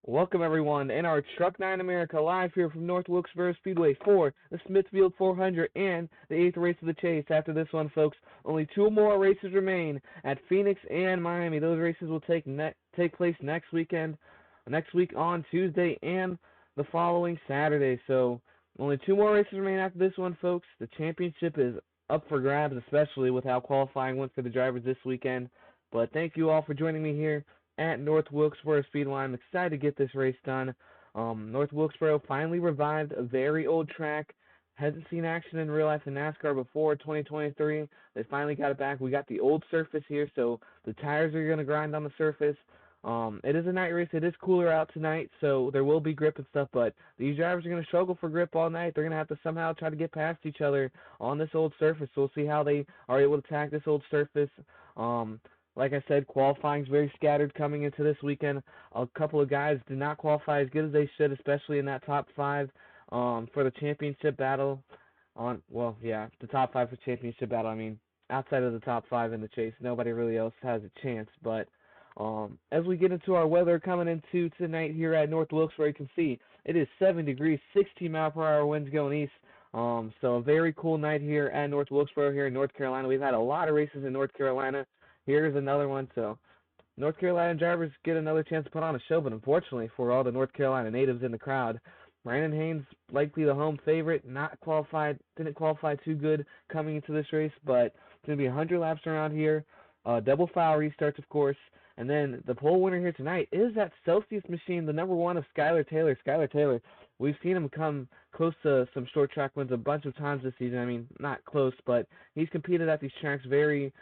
Welcome everyone in our Truck 9 America live here from North Wilkesboro Speedway for the Smithfield 400 and the 8th race of the chase. After this one, folks, only two more races remain at Phoenix and Miami. Those races will take place next week on Tuesday and the following Saturday. So only two more races remain after this one, folks. The championship is up for grabs, especially with how qualifying went for the drivers this weekend. But thank you all for joining me here at North Wilkesboro Speedway. I'm excited to get this race done. North Wilkesboro finally revived a very old track. Hasn't seen action in real life in NASCAR before 2023. They finally got it back. We got the old surface here, so the tires are going to grind on the surface. It is a night race. It is cooler out tonight, so there will be grip and stuff, but these drivers are going to struggle for grip all night. They're going to have to somehow try to get past each other on this old surface, so we'll see how they are able to attack this old surface. Like I said, qualifying is very scattered coming into this weekend. A couple of guys did not qualify as good as they should, especially in that top five for the championship battle. The top five for championship battle. I mean, outside of the top five in the chase, nobody really else has a chance. But as we get into our weather coming into tonight here at North Wilkesboro, you can see it is 7 degrees, 16-mile-per-hour winds going east. So a very cool night here at North Wilkesboro here in North Carolina. We've had a lot of races in North Carolina. Here's another one. So North Carolina drivers get another chance to put on a show, but unfortunately for all the North Carolina natives in the crowd, Brandon Haynes, likely the home favorite, didn't qualify too good coming into this race, but it's going to be 100 laps around here. Double file restarts, of course. And then the pole winner here tonight is that Celsius machine, the number one of Skylar Taylor. Skylar Taylor, we've seen him come close to some short track wins a bunch of times this season. I mean, not close, but he's competed at these tracks very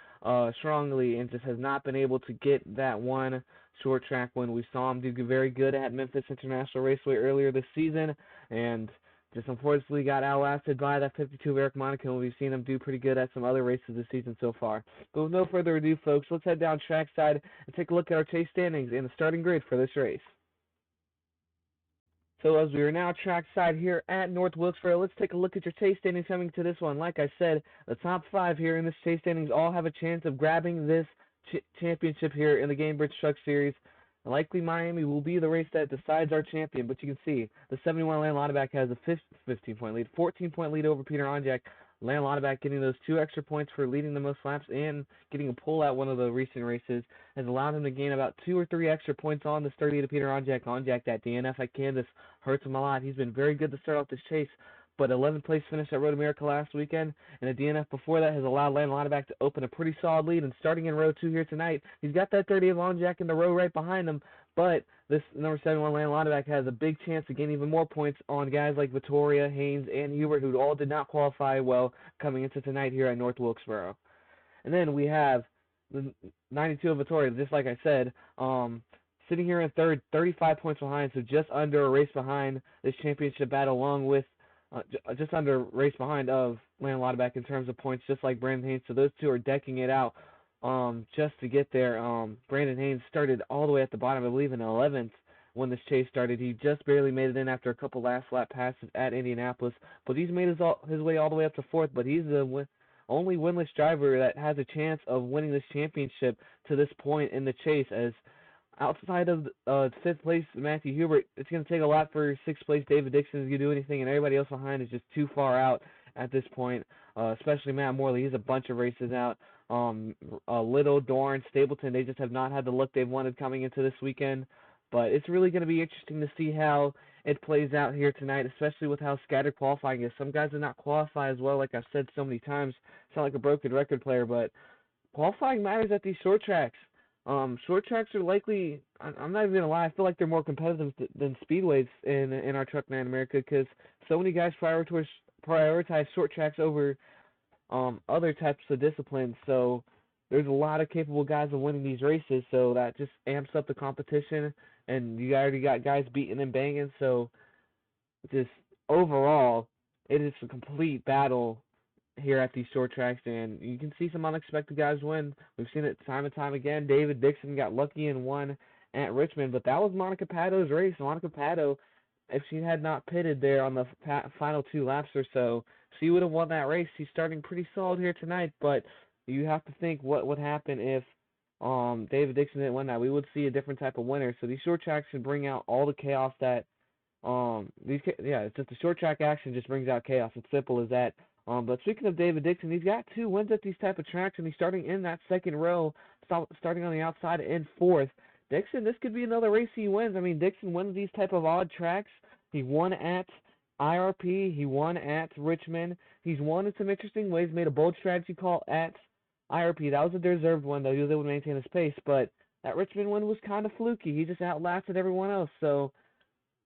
strongly and just has not been able to get that one short track win. We saw him do very good at Memphis International Raceway earlier this season, and just unfortunately got outlasted by that 52 of Eric Monaco, and we've seen him do pretty good at some other races this season so far. But with no further ado, folks, let's head down trackside and take a look at our chase standings and the starting grid for this race. So as we are now trackside here at North Wilkesboro, let's take a look at your chase standings coming to this one. Like I said, the top five here in this chase standings all have a chance of grabbing this championship here in the Gamebridge Truck Series. Likely Miami will be the race that decides our champion, but you can see the 71 Land Lauterbach has a 15-point lead, 14-point lead over Peter Onjak. Land Lauterbach getting those 2 extra points for leading the most laps and getting a pole at one of the recent races has allowed him to gain about 2 or 3 extra points on the 30 to Peter Onjak. Onjak, that DNF at Kansas, hurts him a lot. He's been very good to start off this chase, but 11th place finish at Road America last weekend, and a DNF before that has allowed Land Lauterbach to open a pretty solid lead. And starting in row 2 here tonight, he's got that 30 of Onjak in the row right behind him, but this number 71 Land Lauterbach has a big chance to gain even more points on guys like Vittoria, Haynes, and Hubert, who all did not qualify well coming into tonight here at North Wilkesboro. And then we have the 92 of Vittoria, just like I said, sitting here in third, 35 points behind, so just under a race behind this championship battle, along with just under race behind of Land Lauterbach in terms of points, just like Brandon Haynes. So those two are decking it out just to get there. Brandon Haynes started all the way at the bottom, I believe in 11th when this chase started. He just barely made it in after a couple last lap passes at Indianapolis, but he's made his way all the way up to 4th, but he's the only winless driver that has a chance of winning this championship to this point in the chase, as outside of 5th place Matthew Hubert, it's going to take a lot for 6th place David Dixon to do anything, and everybody else behind is just too far out at this point, especially Matt Morley. He's a bunch of races out. Little, Dorn, Stapleton, they just have not had the look they've wanted coming into this weekend, but it's really going to be interesting to see how it plays out here tonight, especially with how scattered qualifying is. Some guys did not qualify as well, like I've said so many times. Sound like a broken record player, but qualifying matters at these short tracks. Short tracks are likely, I'm not even going to lie, I feel like they're more competitive than speedways in our Truck 9 America, because so many guys prioritize short tracks over other types of disciplines. So there's a lot of capable guys of winning these races, so that just amps up the competition, and you already got guys beating and banging. So just overall, it is a complete battle here at these short tracks, and you can see some unexpected guys win. We've seen it time and time again. David Dixon got lucky and won at Richmond, but that was Monica Pato's race. Monica Pato, if she had not pitted there on the final 2 laps or so, she would have won that race. She's starting pretty solid here tonight, but you have to think what would happen if David Dixon didn't win that, we would see a different type of winner. So these short tracks should bring out all the chaos that it's just the short track action just brings out chaos. It's simple as that. But speaking of David Dixon, he's got 2 wins at these type of tracks, and he's starting in that second row, starting on the outside in fourth. Dixon, this could be another race he wins. I mean, Dixon wins these type of odd tracks. He won at IRP. He won at Richmond. He's won in some interesting ways. Made a bold strategy call at IRP. That was a deserved one, though. He was able to maintain his pace, but that Richmond win was kind of fluky. He just outlasted everyone else. So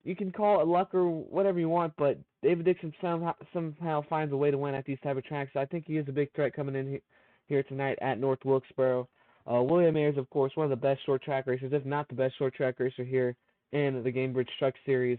you can call it luck or whatever you want, but David Dixon somehow finds a way to win at these type of tracks. So I think he is a big threat coming in here tonight at North Wilkesboro. William Ayers, of course, one of the best short track racers, if not the best short track racer here in the Gamebridge Truck Series.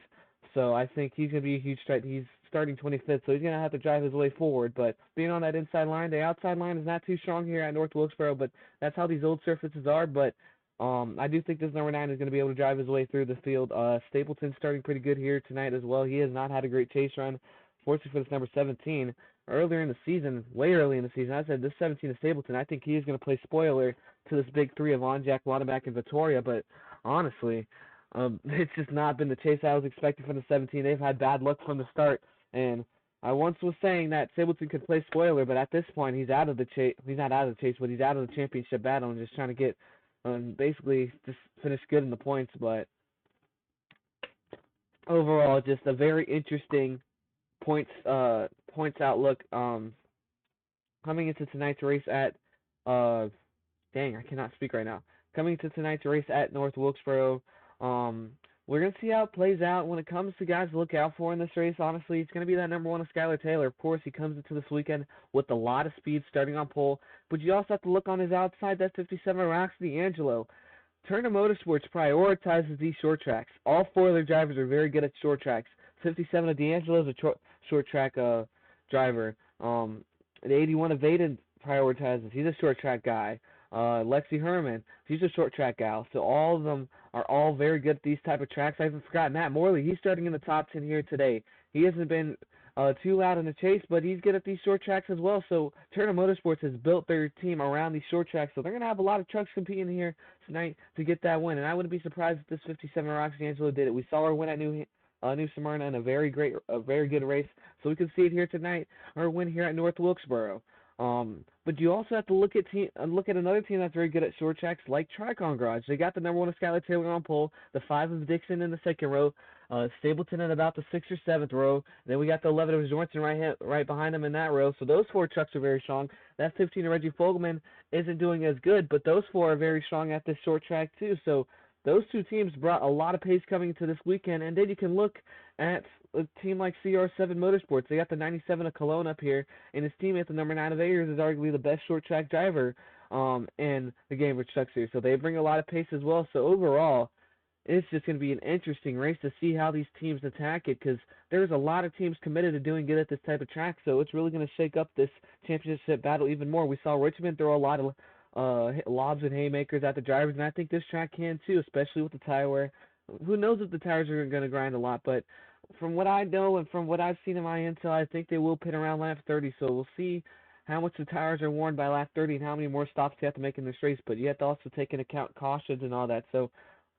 So I think he's going to be a huge threat. He's starting 25th, so he's going to have to drive his way forward. But being on that inside line, the outside line is not too strong here at North Wilkesboro, but that's how these old surfaces are. But I do think this number 9 is going to be able to drive his way through the field. Stapleton's starting pretty good here tonight as well. He has not had a great chase run. Fortunately for this number 17, earlier in the season, way early in the season, I said this 17 is Stapleton. I think he is going to play spoiler to this big 3 of Onjack, Waterback, and Vittoria. But honestly, it's just not been the chase I was expecting from the 17. They've had bad luck from the start, and I once was saying that Stapleton could play spoiler, but at this point he's out of the chase. He's not out of the chase, but he's out of the championship battle and just trying to get basically just finish good in the points. But overall, just a very interesting points outlook. Coming into tonight's race at dang, I cannot speak right now. Coming to tonight's race at North Wilkesboro, we're going to see how it plays out when it comes to guys to look out for in this race. Honestly, it's going to be that number 1 of Skylar Taylor. Of course, he comes into this weekend with a lot of speed starting on pole, but you also have to look on his outside, that 57 Roxy D'Angelo. Turner Motorsports prioritizes these short tracks. All 4 of their drivers are very good at short tracks. 57 of D'Angelo is a short track driver. The 81 of Vaden prioritizes. He's a short track guy. Lexi Herman, she's a short track gal. So all of them are all very good at these type of tracks. I haven't forgotten Matt Morley. He's starting in the top 10 here today. He hasn't been too loud in the chase, but he's good at these short tracks as well. So Turner Motorsports has built their team around these short tracks. So they're going to have a lot of trucks competing here tonight to get that win. And I wouldn't be surprised if this 57 Roxy Angelo did it. We saw her win at New Smyrna in a very good race. So we can see it here tonight, or win here at North Wilkesboro. But you also have to look at another team that's very good at short tracks, like Tricon Garage. They got the number 1 of Skylar Taylor on pole, the 5 of Dixon in the second row, Stapleton in about the 6th or 7th row. Then we got the 11 of Jorgensen right behind them in that row. So those 4 trucks are very strong. That 15 of Reggie Fogelman isn't doing as good, but those 4 are very strong at this short track too. So those 2 teams brought a lot of pace coming into this weekend. And then you can look at a team like CR7 Motorsports. They got the 97 of Cologne up here, and his teammate, the number 9 of Ayers, is arguably the best short track driver in the Gamebridge Truck Series. So they bring a lot of pace as well. So overall, it's just going to be an interesting race to see how these teams attack it, because there's a lot of teams committed to doing good at this type of track. So it's really going to shake up this championship battle even more. We saw Richmond throw a lot of lobs and haymakers at the drivers, and I think this track can too, especially with the tire wear. Who knows if the tires are going to grind a lot, but from what I know and from what I've seen in my intel, I think they will pit around lap 30, so we'll see how much the tires are worn by lap 30 and how many more stops you have to make in this race, but you have to also take into account cautions and all that. So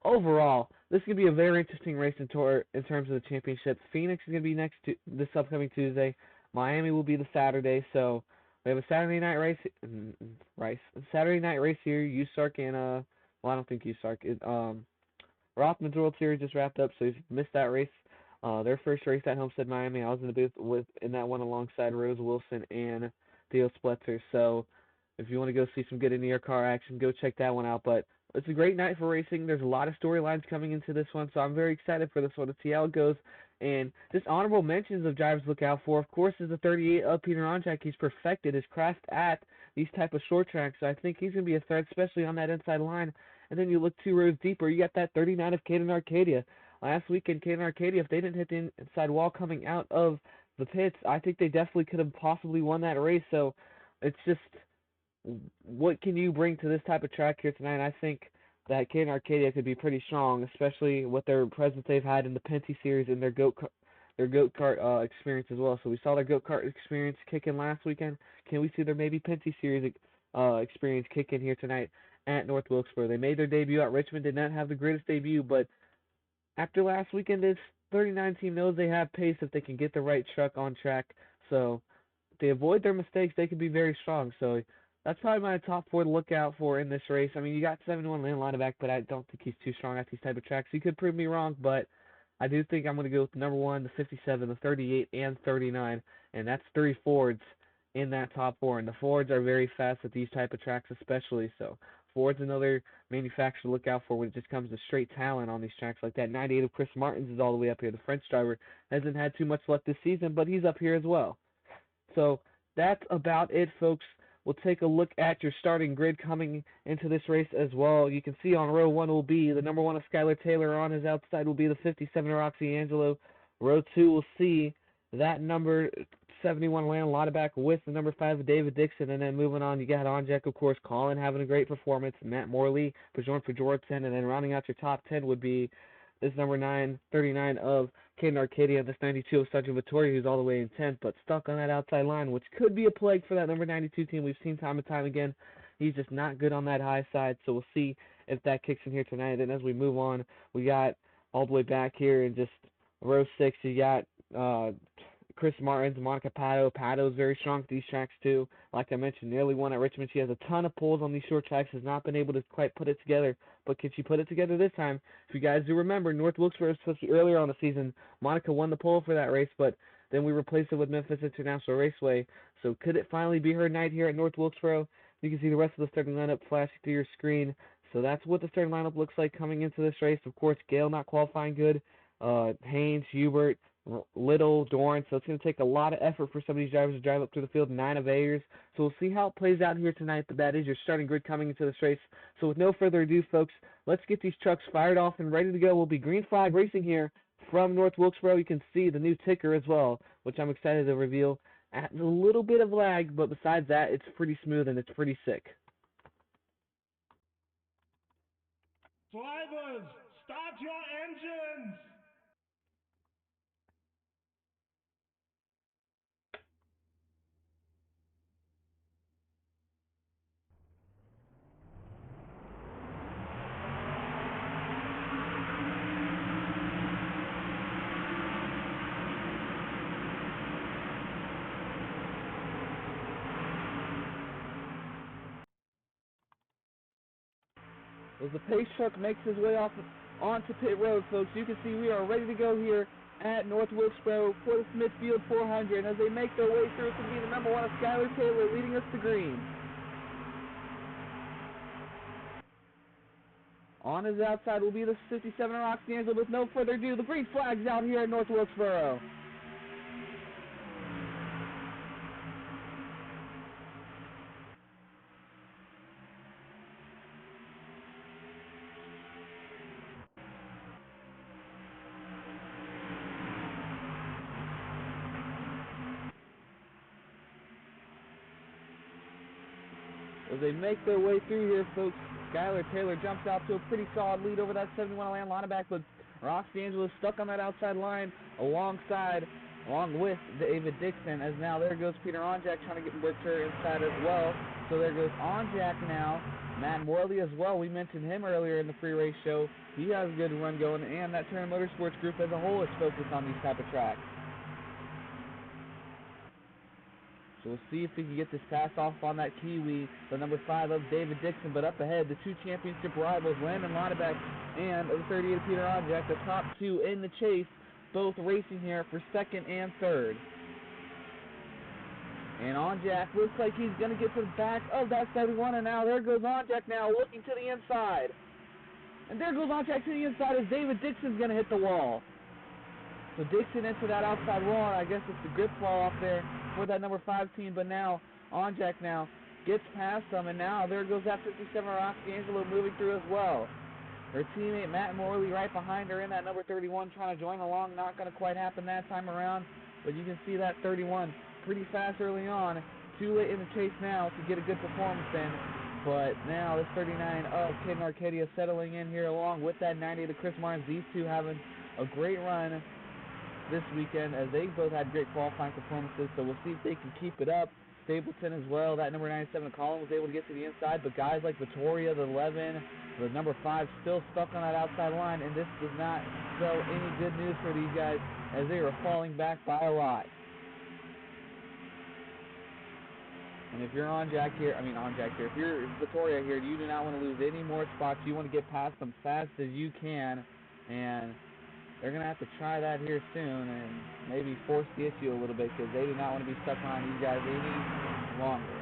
overall, this is going to be a very interesting race in terms of the championship. Phoenix is going to be this upcoming Tuesday. Miami will be the Saturday, so we have a Saturday night race. Saturday night race here. USARK and I don't think USARK. Rothman's World Series just wrapped up, so he's missed that race. Their first race at Homestead, Miami. I was in the booth in that one alongside Rose Wilson and Theo Spletzer. So if you want to go see some good in-the-air car action, go check that one out. But it's a great night for racing. There's a lot of storylines coming into this one, so I'm very excited for this one to see how it goes. And just honorable mentions of drivers to look out for, of course, is the 38 of Peter Onjack. He's perfected his craft at these type of short tracks, so I think he's going to be a threat, especially on that inside line. And then you look 2 rows deeper, you got that 39 of Caden Arcadia. Last weekend, Caden Arcadia, if they didn't hit the inside wall coming out of the pits, I think they definitely could have possibly won that race. So it's just, what can you bring to this type of track here tonight? I think that Caden Arcadia could be pretty strong, especially with their presence they've had in the Penty Series and their goat kart experience as well. So we saw their goat kart experience kick in last weekend. Can we see their maybe Penty Series experience kick in here tonight at North Wilkesboro. They made their debut at Richmond, did not have the greatest debut, but after last weekend, this 39 team knows they have pace if they can get the right truck on track. So if they avoid their mistakes, they could be very strong. So that's probably my top four to look out for in this race. I mean, you got 71 Land Lineback, but I don't think he's too strong at these type of tracks. He could prove me wrong, but I do think I'm going to go with number 1, the 57, the 38, and 39, and that's 3 Fords in that top four. And the Fords are very fast at these type of tracks, especially. So Ford's another manufacturer to look out for when it just comes to straight talent on these tracks like that. 98 of Chris Martin's is all the way up here. The French driver hasn't had too much luck this season, but he's up here as well. So that's about it, folks. We'll take a look at your starting grid coming into this race as well. You can see on row 1 will be the number 1 of Skylar Taylor. On his outside will be the 57 Roxy Angelo. Row 2 will see that number 71 Landon Lauterbach with the number 5 David Dixon. And then moving on, you got Onjack, of course, Colin having a great performance, Matt Morley, Bjorn Jorgensen, and then rounding out your top 10 would be this number 39 of Caden Arcadia, and this 92 of Sergeant Vittori, who's all the way in 10th, but stuck on that outside line, which could be a plague for that number 92 team. We've seen time and time again. He's just not good on that high side, so we'll see if that kicks in here tonight. And as we move on, we got all the way back here in just row 6, you got Chris Martins, Monica Pato. Pato's very strong at these tracks too. Like I mentioned, nearly won at Richmond. She has a ton of pulls on these short tracks, has not been able to quite put it together, but can she put it together this time? If you guys do remember, North Wilkesboro, especially earlier on the season, Monica won the pole for that race, but then we replaced it with Memphis International Raceway. So could it finally be her night here at North Wilkesboro? You can see the rest of the starting lineup flashing through your screen. So that's what the starting lineup looks like coming into this race. Of course, Gale not qualifying good. Haynes, Hubert, Little, Dorn, so it's going to take a lot of effort for some of these drivers to drive up through the field. 9 of Ayers, so we'll see how it plays out here tonight, but that is your starting grid coming into this race. So with no further ado, folks, let's get these trucks fired off and ready to go. We'll be green flag racing here from North Wilkesboro. You can see the new ticker as well, which I'm excited to reveal. Adds a little bit of lag, but besides that, it's pretty smooth and it's pretty sick. Drivers, start your engines! As the pace truck makes his way onto pit road, folks, you can see we are ready to go here at North Wilkesboro for the Smithyfield 400. And as they make their way through, it's going to be the number 1 of Skylar Taylor leading us to green. On his outside will be the 57 Roxy Angelo. With no further ado, the green flag's out here at North Wilkesboro. As they make their way through here, folks, Skylar Taylor jumps out to a pretty solid lead over that 71 Land Lineback, but Roxy Angelo stuck on that outside line along with David Dixon, as now there goes Peter Onjack trying to get her inside as well. So there goes Onjack now. Matt Morley as well. We mentioned him earlier in the pre-race show. He has a good run going, and that Turner Motorsports group as a whole is focused on these type of tracks. So we'll see if we can get this pass off on that Kiwi, the number 5 of David Dixon. But up ahead, the 2 championship rivals, Landon Lauterbach and the 38 of Peter Onjack, the top 2 in the chase, both racing here for 2nd and 3rd. And Onjack looks like he's going to get to the back of that 71, and now there goes Onjack now looking to the inside. And there goes Onjack to the inside as David Dixon's going to hit the wall. So Dixon into that outside wall, and I guess it's the grip fall off there for that number 5 team, but now Onjack now gets past them, and now there goes that 57 Roxy Angelo moving through as well. Her teammate Matt Morley right behind her in that number 31 trying to join along. Not going to quite happen that time around, but you can see that 31 pretty fast early on. Too late in the chase now to get a good performance in, but now this 39 of Caden Arcadia settling in here along with that 90 to Chris Martins. These two having a great run this weekend as they both had great qualifying performances, so we'll see if they can keep it up, Stapleton as well. That number 97 Colin was able to get to the inside, but guys like Vittoria, the 11, the number 5, still stuck on that outside line, and this does not spell any good news for these guys as they are falling back by a lot. And if you're if you're Vittoria here, you do not want to lose any more spots. You want to get past them fast as you can, and they're going to have to try that here soon and maybe force the issue a little bit because they do not want to be stuck behind these guys any longer.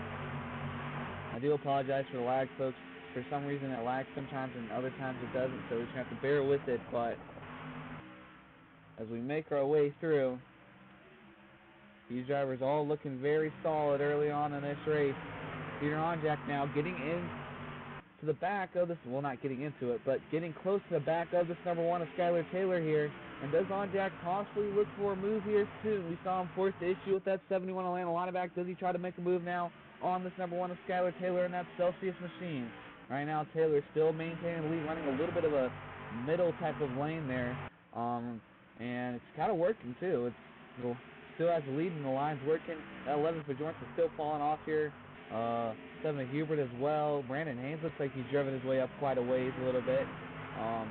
I do apologize for the lag, folks. For some reason it lags sometimes and other times it doesn't, so we just have to bear with it. But as we make our way through, these drivers all looking very solid early on in this race. Peter Onjak now getting in to the back of this, well, not getting into it, but getting close to the back of this number 1 of Skylar Taylor here. And does Onjak possibly look for a move here soon? We saw him force the issue with that 71 Atlanta linebacker. Does he try to make a move now on this number 1 of Skylar Taylor in that Celsius machine? Right now, Taylor still maintaining the lead, running a little bit of a middle type of lane there. And it's kind of working, too. It still has the lead, and the line's working. That 11 for Jordan is still falling off here. 7 Hubert as well. Brandon Haynes looks like he's driven his way up quite a ways a little bit.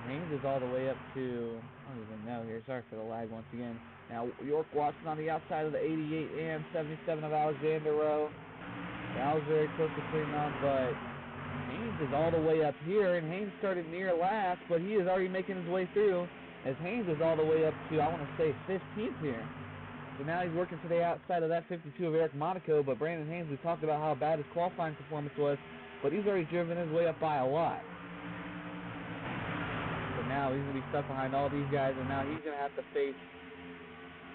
Haynes is all the way up to, I don't even know here. Sorry for the lag once again. Now, York Watson on the outside of the 88 and 77 of Alexander Rowe. That was very close to putting on, but Haynes is all the way up here, and Haynes started near last, but he is already making his way through, as Haynes is all the way up to, I want to say, 15th here. So now he's working to the outside of that 52 of Eric Monaco, but Brandon Haynes, we talked about how bad his qualifying performance was, but he's already driven his way up by a lot. So now he's going to be stuck behind all these guys, and now he's going to have to face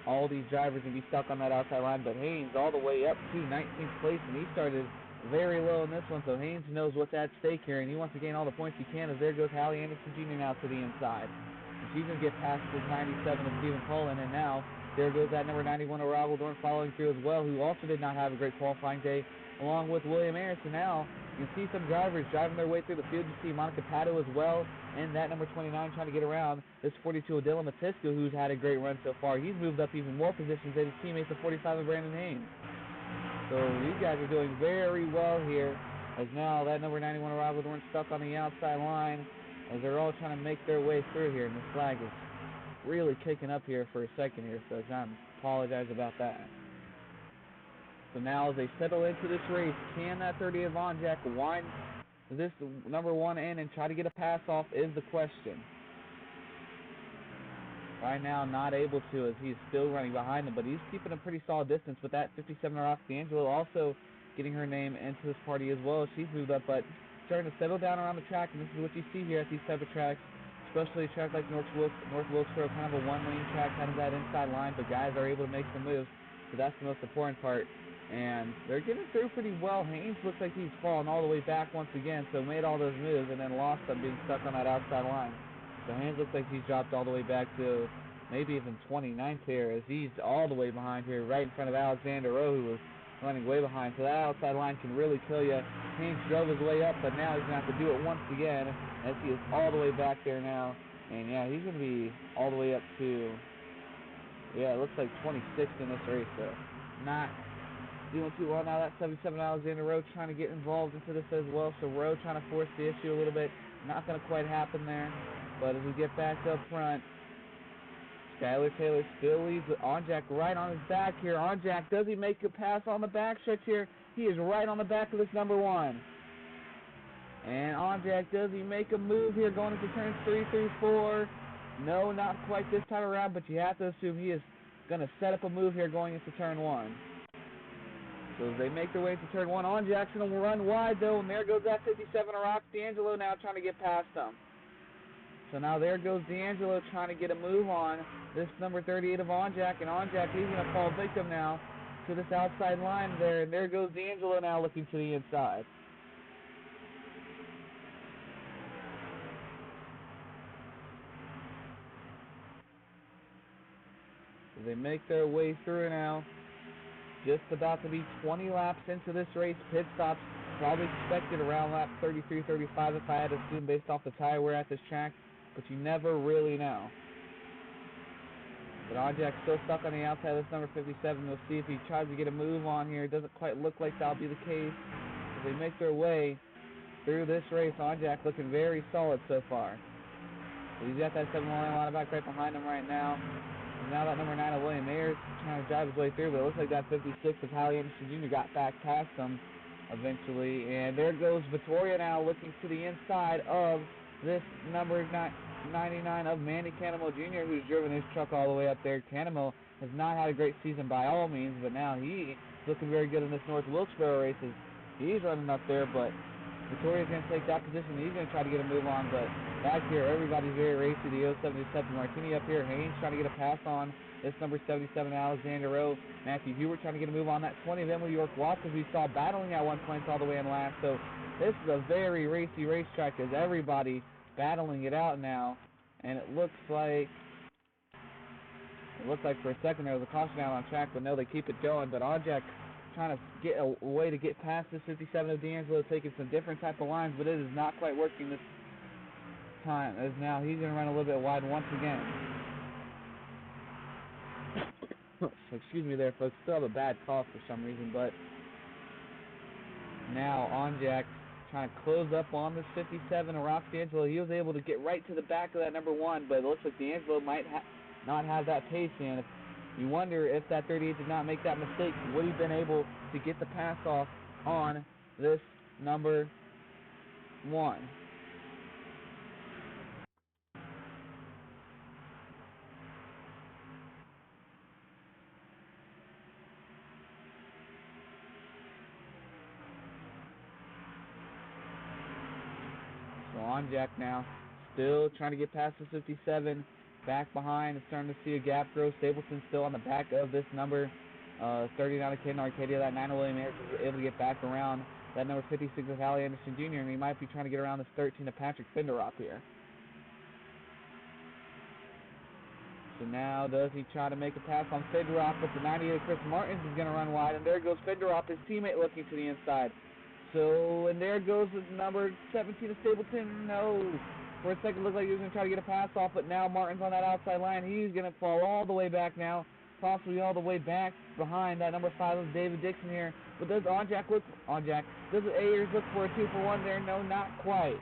all these drivers and be stuck on that outside line. But Haynes all the way up to 19th place, and he started very low in this one, so Haynes knows what's at stake here, and he wants to gain all the points he can, as there goes Hallie Anderson Jr. now to the inside. And she's going to get past this 97 of Stephen Cullen, and now there goes that number 91 of Rob Dorn following through as well, who also did not have a great qualifying day, along with William Ayers. So now you can see some drivers driving their way through the field. You see Monica Pato as well, and that number 29 trying to get around this 42 of Dylan Matisco, who's had a great run so far. He's moved up even more positions than his teammates of 45 of Brandon Haynes. So these guys are doing very well here, as now that number 91 of Rob Dorn stuck on the outside line, as they're all trying to make their way through here, and this flag is really kicking up here for a second here, so I apologize about that. So now as they settle into this race, can that 30 of Von Jack wind this number 1 in and try to get a pass off is the question. Right now, not able to, as he's still running behind him, but he's keeping a pretty solid distance with that 57 Ross D'Angelo also getting her name into this party as well. She's moved up, but starting to settle down around the track, and this is what you see here at these type of tracks, especially a track like North Wilkesboro, kind of a one-lane track, kind of that inside line, but guys are able to make some moves, so that's the most important part. And they're getting through pretty well. Haynes looks like he's fallen all the way back once again, so made all those moves and then lost them being stuck on that outside line. So Haynes looks like he's dropped all the way back to maybe even 29th here, as he's all the way behind here, right in front of Alexander Rowe, who was running way behind. So that outside line can really kill you. Haynes drove his way up, but now he's going to have to do it once again, as he is all the way back there now. And yeah, he's going to be all the way up to, yeah, it looks like 26th in this race, so not doing too well now. That 77 Alexander Rowe trying to get involved into this as well, so Rowe trying to force the issue a little bit. Not going to quite happen there, but as we get back up front, Skylar Taylor still leads with Onjak right on his back here. Onjak, does he make a pass on the back stretch here? He is right on the back of this number 1. And Onjak, does he make a move here going into turns 3 through 4? No, not quite this time around, but you have to assume he is going to set up a move here going into turn 1. So as they make their way to turn 1, Onjak's going to run wide though, and there goes that 57 of Rox D'Angelo now trying to get past them. So now there goes D'Angelo trying to get a move on this number 38 of Onjak, and Onjak, he's going to fall victim now to this outside line there, and there goes D'Angelo now looking to the inside. So they make their way through now. Just about to be 20 laps into this race. Pit stops probably expected around lap 33, 35 if I had to assume based off the tire wear at this track, but you never really know. But Onjack's still stuck on the outside of this number 57. We'll see if he tries to get a move on here. It doesn't quite look like that'll be the case. As they make their way through this race, Onjack looking very solid so far. So he's got that 7 line back right behind him right now. And now that number 9 of William Ayers trying to drive his way through, but it looks like that 56 of Hallie Anderson Jr. got back past him eventually. And there goes Vittoria now looking to the inside of this number 99 of Manny Canamo Jr., who's driven his truck all the way up there. Canamo has not had a great season by all means, but now he's looking very good in this North Wilkesboro race. He's running up there, but Vittoria's going to take that position. He's going to try to get a move on, but back here, everybody's very racy. The 07 Giuseppe Martini up here. Haynes trying to get a pass on this number 77, Alexander Rowe. Matthew Hubert trying to get a move on that 20 of Emily York Watts, as we saw battling at one point all the way in last. So this is a very racy racetrack as everybody battling it out now. And it looks like for a second there was a caution out on track, but no, they keep it going. But Onjack trying to get a way to get past this 57 of D'Angelo, taking some different type of lines, but it is not quite working this time, as now he's going to run a little bit wide once again. So excuse me there, folks. Still have a bad cough for some reason, but now Onjack trying to close up on this 57 of Rox D'Angelo. He was able to get right to the back of that number 1, but it looks like D'Angelo might not have that pace in. You wonder if that 38 did not make that mistake, would he have been able to get the pass off on this number 1? So Onjack now still trying to get past the 57. Back behind, it's starting to see a gap grow. Stapleton still on the back of this number 39 of Kid Arcadia. That 9 of William Ayers was able to get back around that number 56 of Hallie Anderson Jr., and he might be trying to get around this 13 of Patrick Finderop here. So now does he try to make a pass on Finderop, but the 98 of Chris Martins is going to run wide, and there goes Finderop, his teammate, looking to the inside. So, and there goes the number 17 of Stapleton. No. For a second, it looked like he was going to try to get a pass off, but now Martin's on that outside line. He's going to fall all the way back now, possibly all the way back behind that number 5 of David Dixon here. But does Onjack look? Does Ayers look for a 2-for-1 there? No, not quite.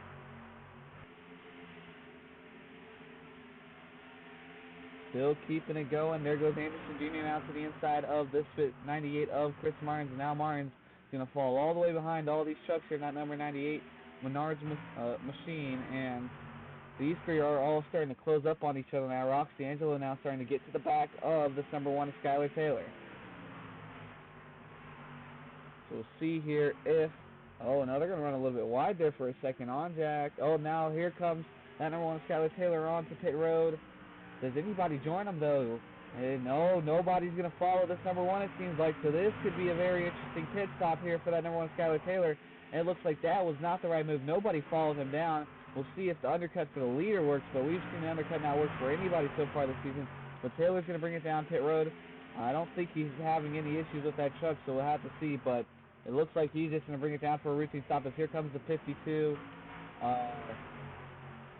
Still keeping it going. There goes Anderson Jr. now to the inside of this 98 of Chris Martins. And now Martins is going to fall all the way behind all these trucks here, not number 98, Menard's machine, and these three are all starting to close up on each other now. Rox D'Angelo now starting to get to the back of this number 1 of Skylar Taylor. So we'll see here if... Oh, no, they're going to run a little bit wide there for a second. Onjack. Oh, now here comes that number 1 of Skylar Taylor on to pit road. Does anybody join them, though? No, nobody's going to follow this number 1, it seems like. So this could be a very interesting pit stop here for that number 1 Skylar Taylor. And it looks like that was not the right move. Nobody followed him down. We'll see if the undercut for the leader works, but we've seen the undercut not work for anybody so far this season. But Taylor's going to bring it down pit road. I don't think he's having any issues with that truck, so we'll have to see. But it looks like he's just going to bring it down for a routine stop. As here comes the 52.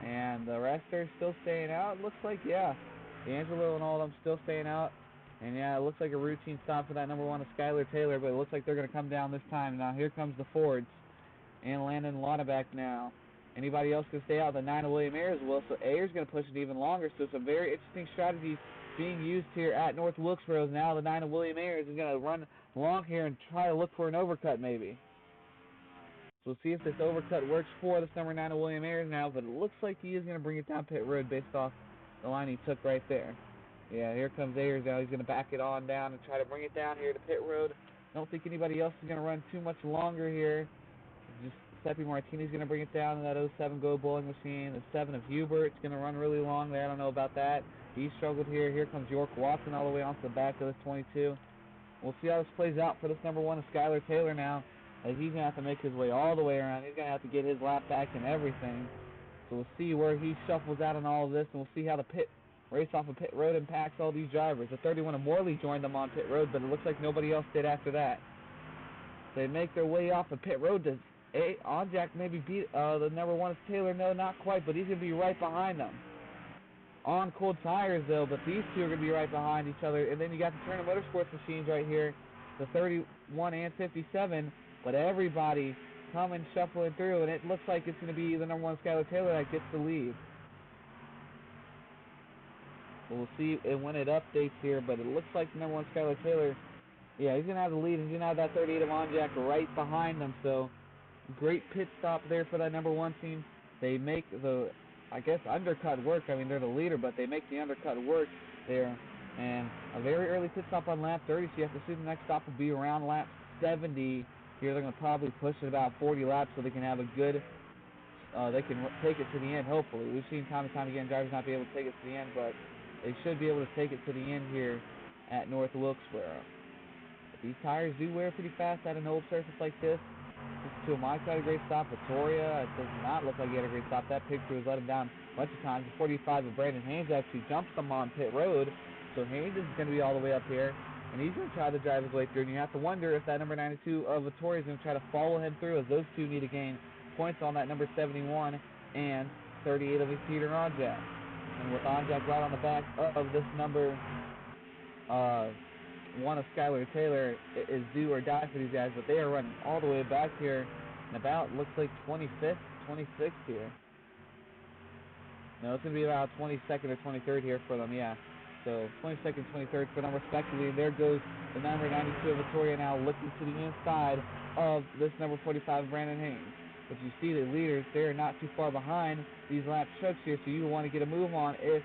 And the rest are still staying out. It looks like, yeah, D'Angelo and all of them still staying out. And, yeah, it looks like a routine stop for that number 1 of Skylar Taylor, but it looks like they're going to come down this time. Now here comes the Fords and Landon Lauderbach now. Anybody else can stay out? The 9 of William Ayers will, so Ayers going to push it even longer. So some very interesting strategies being used here at North Wilkesboro. Now the 9 of William Ayers is going to run long here and try to look for an overcut maybe. So we'll see if this overcut works for this number 9 of William Ayers now, but it looks like he is going to bring it down pit road based off the line he took right there. Yeah, here comes Ayers now. He's going to back it on down and try to bring it down here to pit road. I don't think anybody else is going to run too much longer here. Just Giuseppe Martini's going to bring it down in that 07 Go Bowling Machine. The 7 of Hubert's going to run really long there. I don't know about that. He struggled here. Here comes York Watson all the way onto the back of this 22. We'll see how this plays out for this number 1 of Skylar Taylor now, as he's going to have to make his way all the way around. He's going to have to get his lap back and everything. So we'll see where he shuffles out on all of this, and we'll see how the race off of pit road impacts all these drivers. The 31 of Morley joined them on pit road, but it looks like nobody else did after that. They make their way off of pit road. Does Onjack maybe beat the number 1 of Taylor? No, not quite, but he's going to be right behind them. on cold tires though, but these two are going to be right behind each other. And then you got the Turner Motorsports machines right here, the 31 and 57, but everybody coming shuffling through, and it looks like it's going to be the number 1 Skylar Taylor that gets the lead. We'll see when it updates here, but it looks like the number 1 Skylar Taylor, yeah, he's going to have the lead. He's going to have that 38 of Onjack right behind them, so great pit stop there for that number 1 team. They make the, I guess, undercut work. I mean, they're the leader, but they make the undercut work there. And a very early pit stop on lap 30, so you have to see the next stop will be around lap 70. Here they're going to probably push it about 40 laps so they can have a good, they can take it to the end, hopefully. We've seen time and time again drivers not be able to take it to the end, but they should be able to take it to the end here at North Wilkesboro. But these tires do wear pretty fast at an old surface like this. To Mike had a great stop. Vittoria, it does not look like he had a great stop. That pit crew has let him down a bunch of times. The 45 of Brandon Haynes actually jumps them on pit road. So Haynes is going to be all the way up here, and he's going to try to drive his way through. And you have to wonder if that number 92 of Vittoria is going to try to follow him through, as those two need to gain points on that number 71 and 38 of Peter Onjack. And with Onjack right on the back of this number 1 of Skylar Taylor, it is do or die for these guys, but they are running all the way back here and about, looks like 25th, 26th here. No, it's going to be about 22nd or 23rd here for them, yeah. So 22nd, 23rd for them respectively. And there goes the number 92 of Vittoria now looking to the inside of this number 45 Brandon Haynes. But you see the leaders, they're not too far behind these lap trucks here, so you want to get a move on if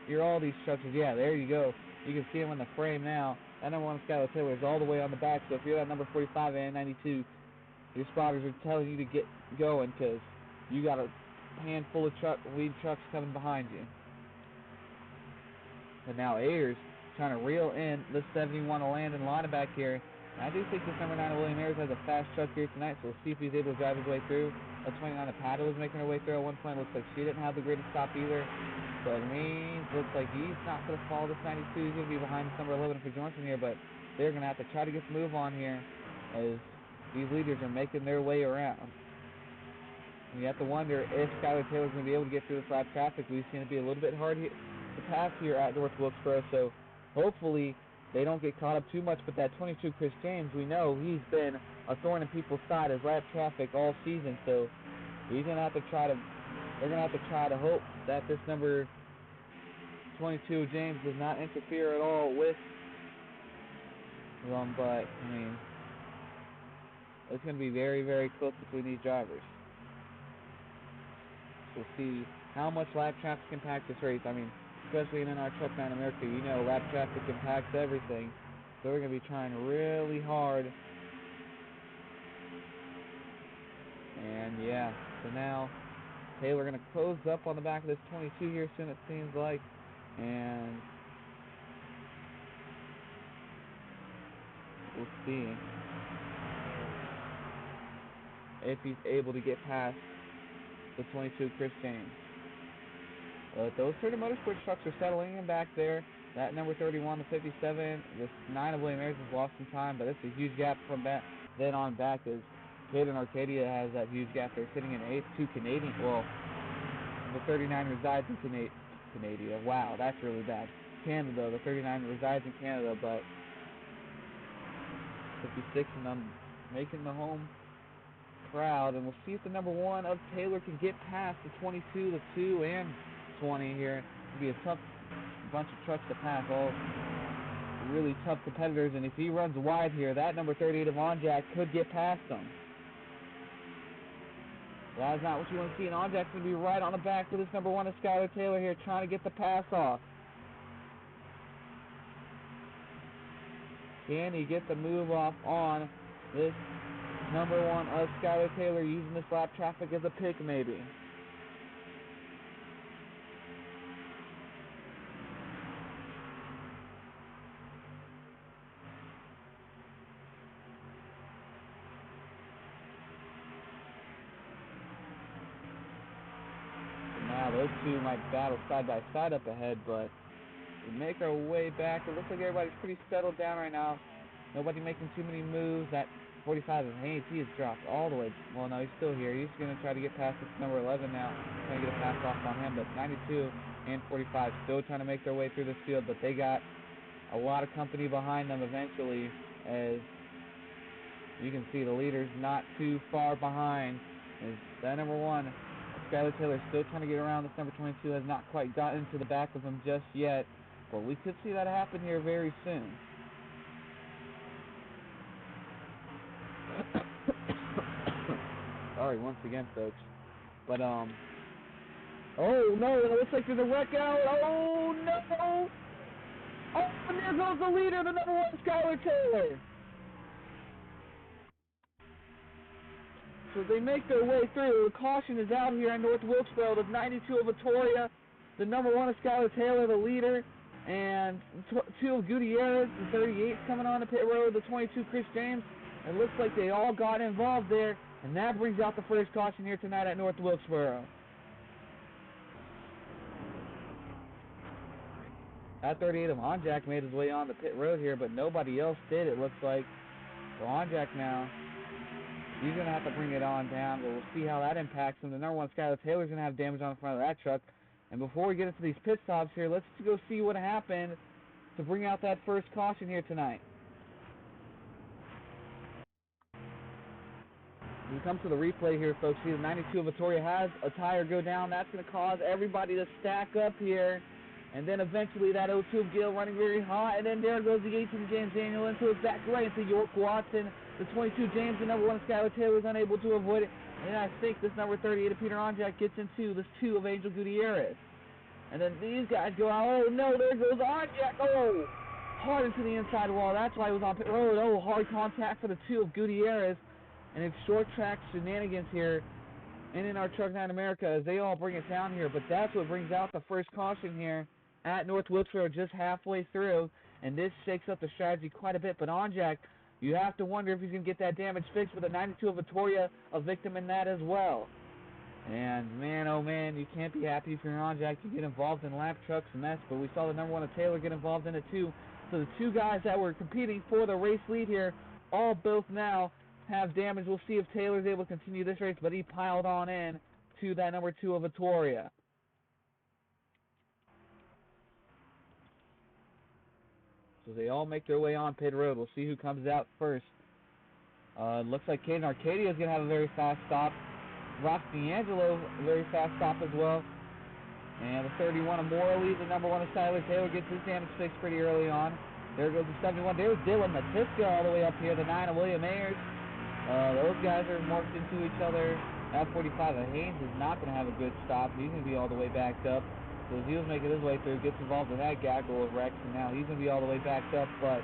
you're all these trucks. Yeah, there you go. You can see him in the frame now. That number 1 Skylar Taylor is all the way on the back, so if you're at number 45 and 92, your spotters are telling you to get going because you got a handful of lead trucks coming behind you. But now Ayers trying to reel in the 71 of Landon Lotta back here. And I do think this number 9 of William Ayers has a fast truck here tonight, so we'll see if he's able to drive his way through. A 29 of Pata was making her way through at one point. Looks like she didn't have the greatest stop either. But Haynes looks like he's not going to follow this 92. He's going to be behind this number 11 for Johnson here, but they're going to have to try to get the move on here as these leaders are making their way around. And you have to wonder if Skylar Taylor's going to be able to get through this lap traffic. We've seen it be a little bit hard to pass here at North Wilkesboro, so hopefully they don't get caught up too much. But that 22 Chris James, we know he's been a thorn in people's side as lap traffic all season, so he's going to have to try to, they're going to have to try to hope that this number 22 James does not interfere at all with them, but I mean, it's going to be very, very close between these drivers. We'll see how much lap traffic impacts this race. I mean, especially in our Truck 9 America, you know lap traffic impacts everything. So we're going to be trying really hard. And yeah, so now Taylor going to close up on the back of this 22 here soon, it seems like. And we'll see if he's able to get past the 22 Chris James. But those Turner Motorsports trucks are settling in back there. That number 31 to 57, this 9 of William Ayers has lost some time, but it's a huge gap from that then on back as Caden Arcadia has that huge gap. They're sitting in 8th, 2 Canadian. Well, the 39 resides in Canada. Wow, that's really bad. Canada, the 39 resides in Canada, but 56 and them making the home crowd. And we'll see if the number 1 of Taylor can get past the 22, the 2, and 20 here. It'll be a tough bunch of trucks to pass, all really tough competitors, and if he runs wide here, that number 38 of Onjack could get past him. That is not what you want to see, and Onjack's going to be right on the back of this number 1 of Skylar Taylor here, trying to get the pass off. Can he get the move off on this number 1 of Skylar Taylor, using this lap traffic as a pick maybe? Now those two might battle side by side up ahead, but we make our way back. It looks like everybody's pretty settled down right now. Nobody making too many moves. That 45 of Haynes, he has dropped all the way. Well, no, he's still here. He's going to try to get past this number 11 now. Trying to get a pass off on him, but 92 and 45 still trying to make their way through this field, but they got a lot of company behind them eventually, as you can see the leader's not too far behind. Is that number 1, Skylar Taylor, still trying to get around. This number 22 has not quite gotten to the back of him just yet, but we could see that happen here very soon. Sorry once again, folks. But, oh no, it looks like there's a wreck out. Oh no! Oh, and there goes the leader, the number 1, Skylar Taylor. So they make their way through. The caution is out here in North Wilkesboro. The 92 of Vittoria, the number 1 of Skylar Taylor, the leader, and 2 of Gutierrez, the 38 coming on the pit road, the 22 Chris James. It looks like they all got involved there, and that brings out the first caution here tonight at North Wilkesboro. At 38 of Honjack made his way on the pit road here, but nobody else did, it looks like. So Honjack now, he's going to have to bring it on down, but we'll see how that impacts him. The number 1, Skylar Taylor's going to have damage on the front of that truck. And before we get into these pit stops here, let's go see what happened to bring out that first caution here tonight. As we come to the replay here, folks, see the 92 of Vittoria has a tire go down. That's going to cause everybody to stack up here. And then eventually that 02 of Gill running very hot. And then there goes the 18 James Daniel into his back right into York Watson. The 22 James, the number 1 Skylar Taylor, is unable to avoid it. And I think this number 38 of Peter Onjack gets into this 2 of Angel Gutierrez. And then these guys go out. Oh no, there goes Onjack. Oh, hard into the inside wall. That's why he was on pit road. Oh, hard contact for the 2 of Gutierrez. And it's short track shenanigans here and in our Truck 9 America as they all bring it down here. But that's what brings out the first caution here at North Wilkesboro, just halfway through. And this shakes up the strategy quite a bit. But Onjack, you have to wonder if he's going to get that damage fixed with a 92 of Vittoria, a victim in that as well. And man, oh man, you can't be happy if you're Onjack to get involved in lap trucks and mess. But we saw the number 1 of Taylor get involved in it too. So the 2 guys that were competing for the race lead here, all both now have damage. We'll see if Taylor's able to continue this race, but he piled on in to that number 2 of Vittoria. So they all make their way on pit road. We'll see who comes out first. Looks like Caden Arcadia is going to have a very fast stop. Rock D'Angelo, a very fast stop as well. And the 31 of Morley, the number 1 of Skylar Taylor, gets his damage fixed pretty early on. There goes the 71. There's Dylan Matiska all the way up here, the 9 of William Ayers. Those guys are morphed into each other. At 45 of Haynes is not going to have a good stop. He's going to be all the way backed up. So as he was making his way through, gets involved in that gaggle of wrecks, and now he's going to be all the way backed up. But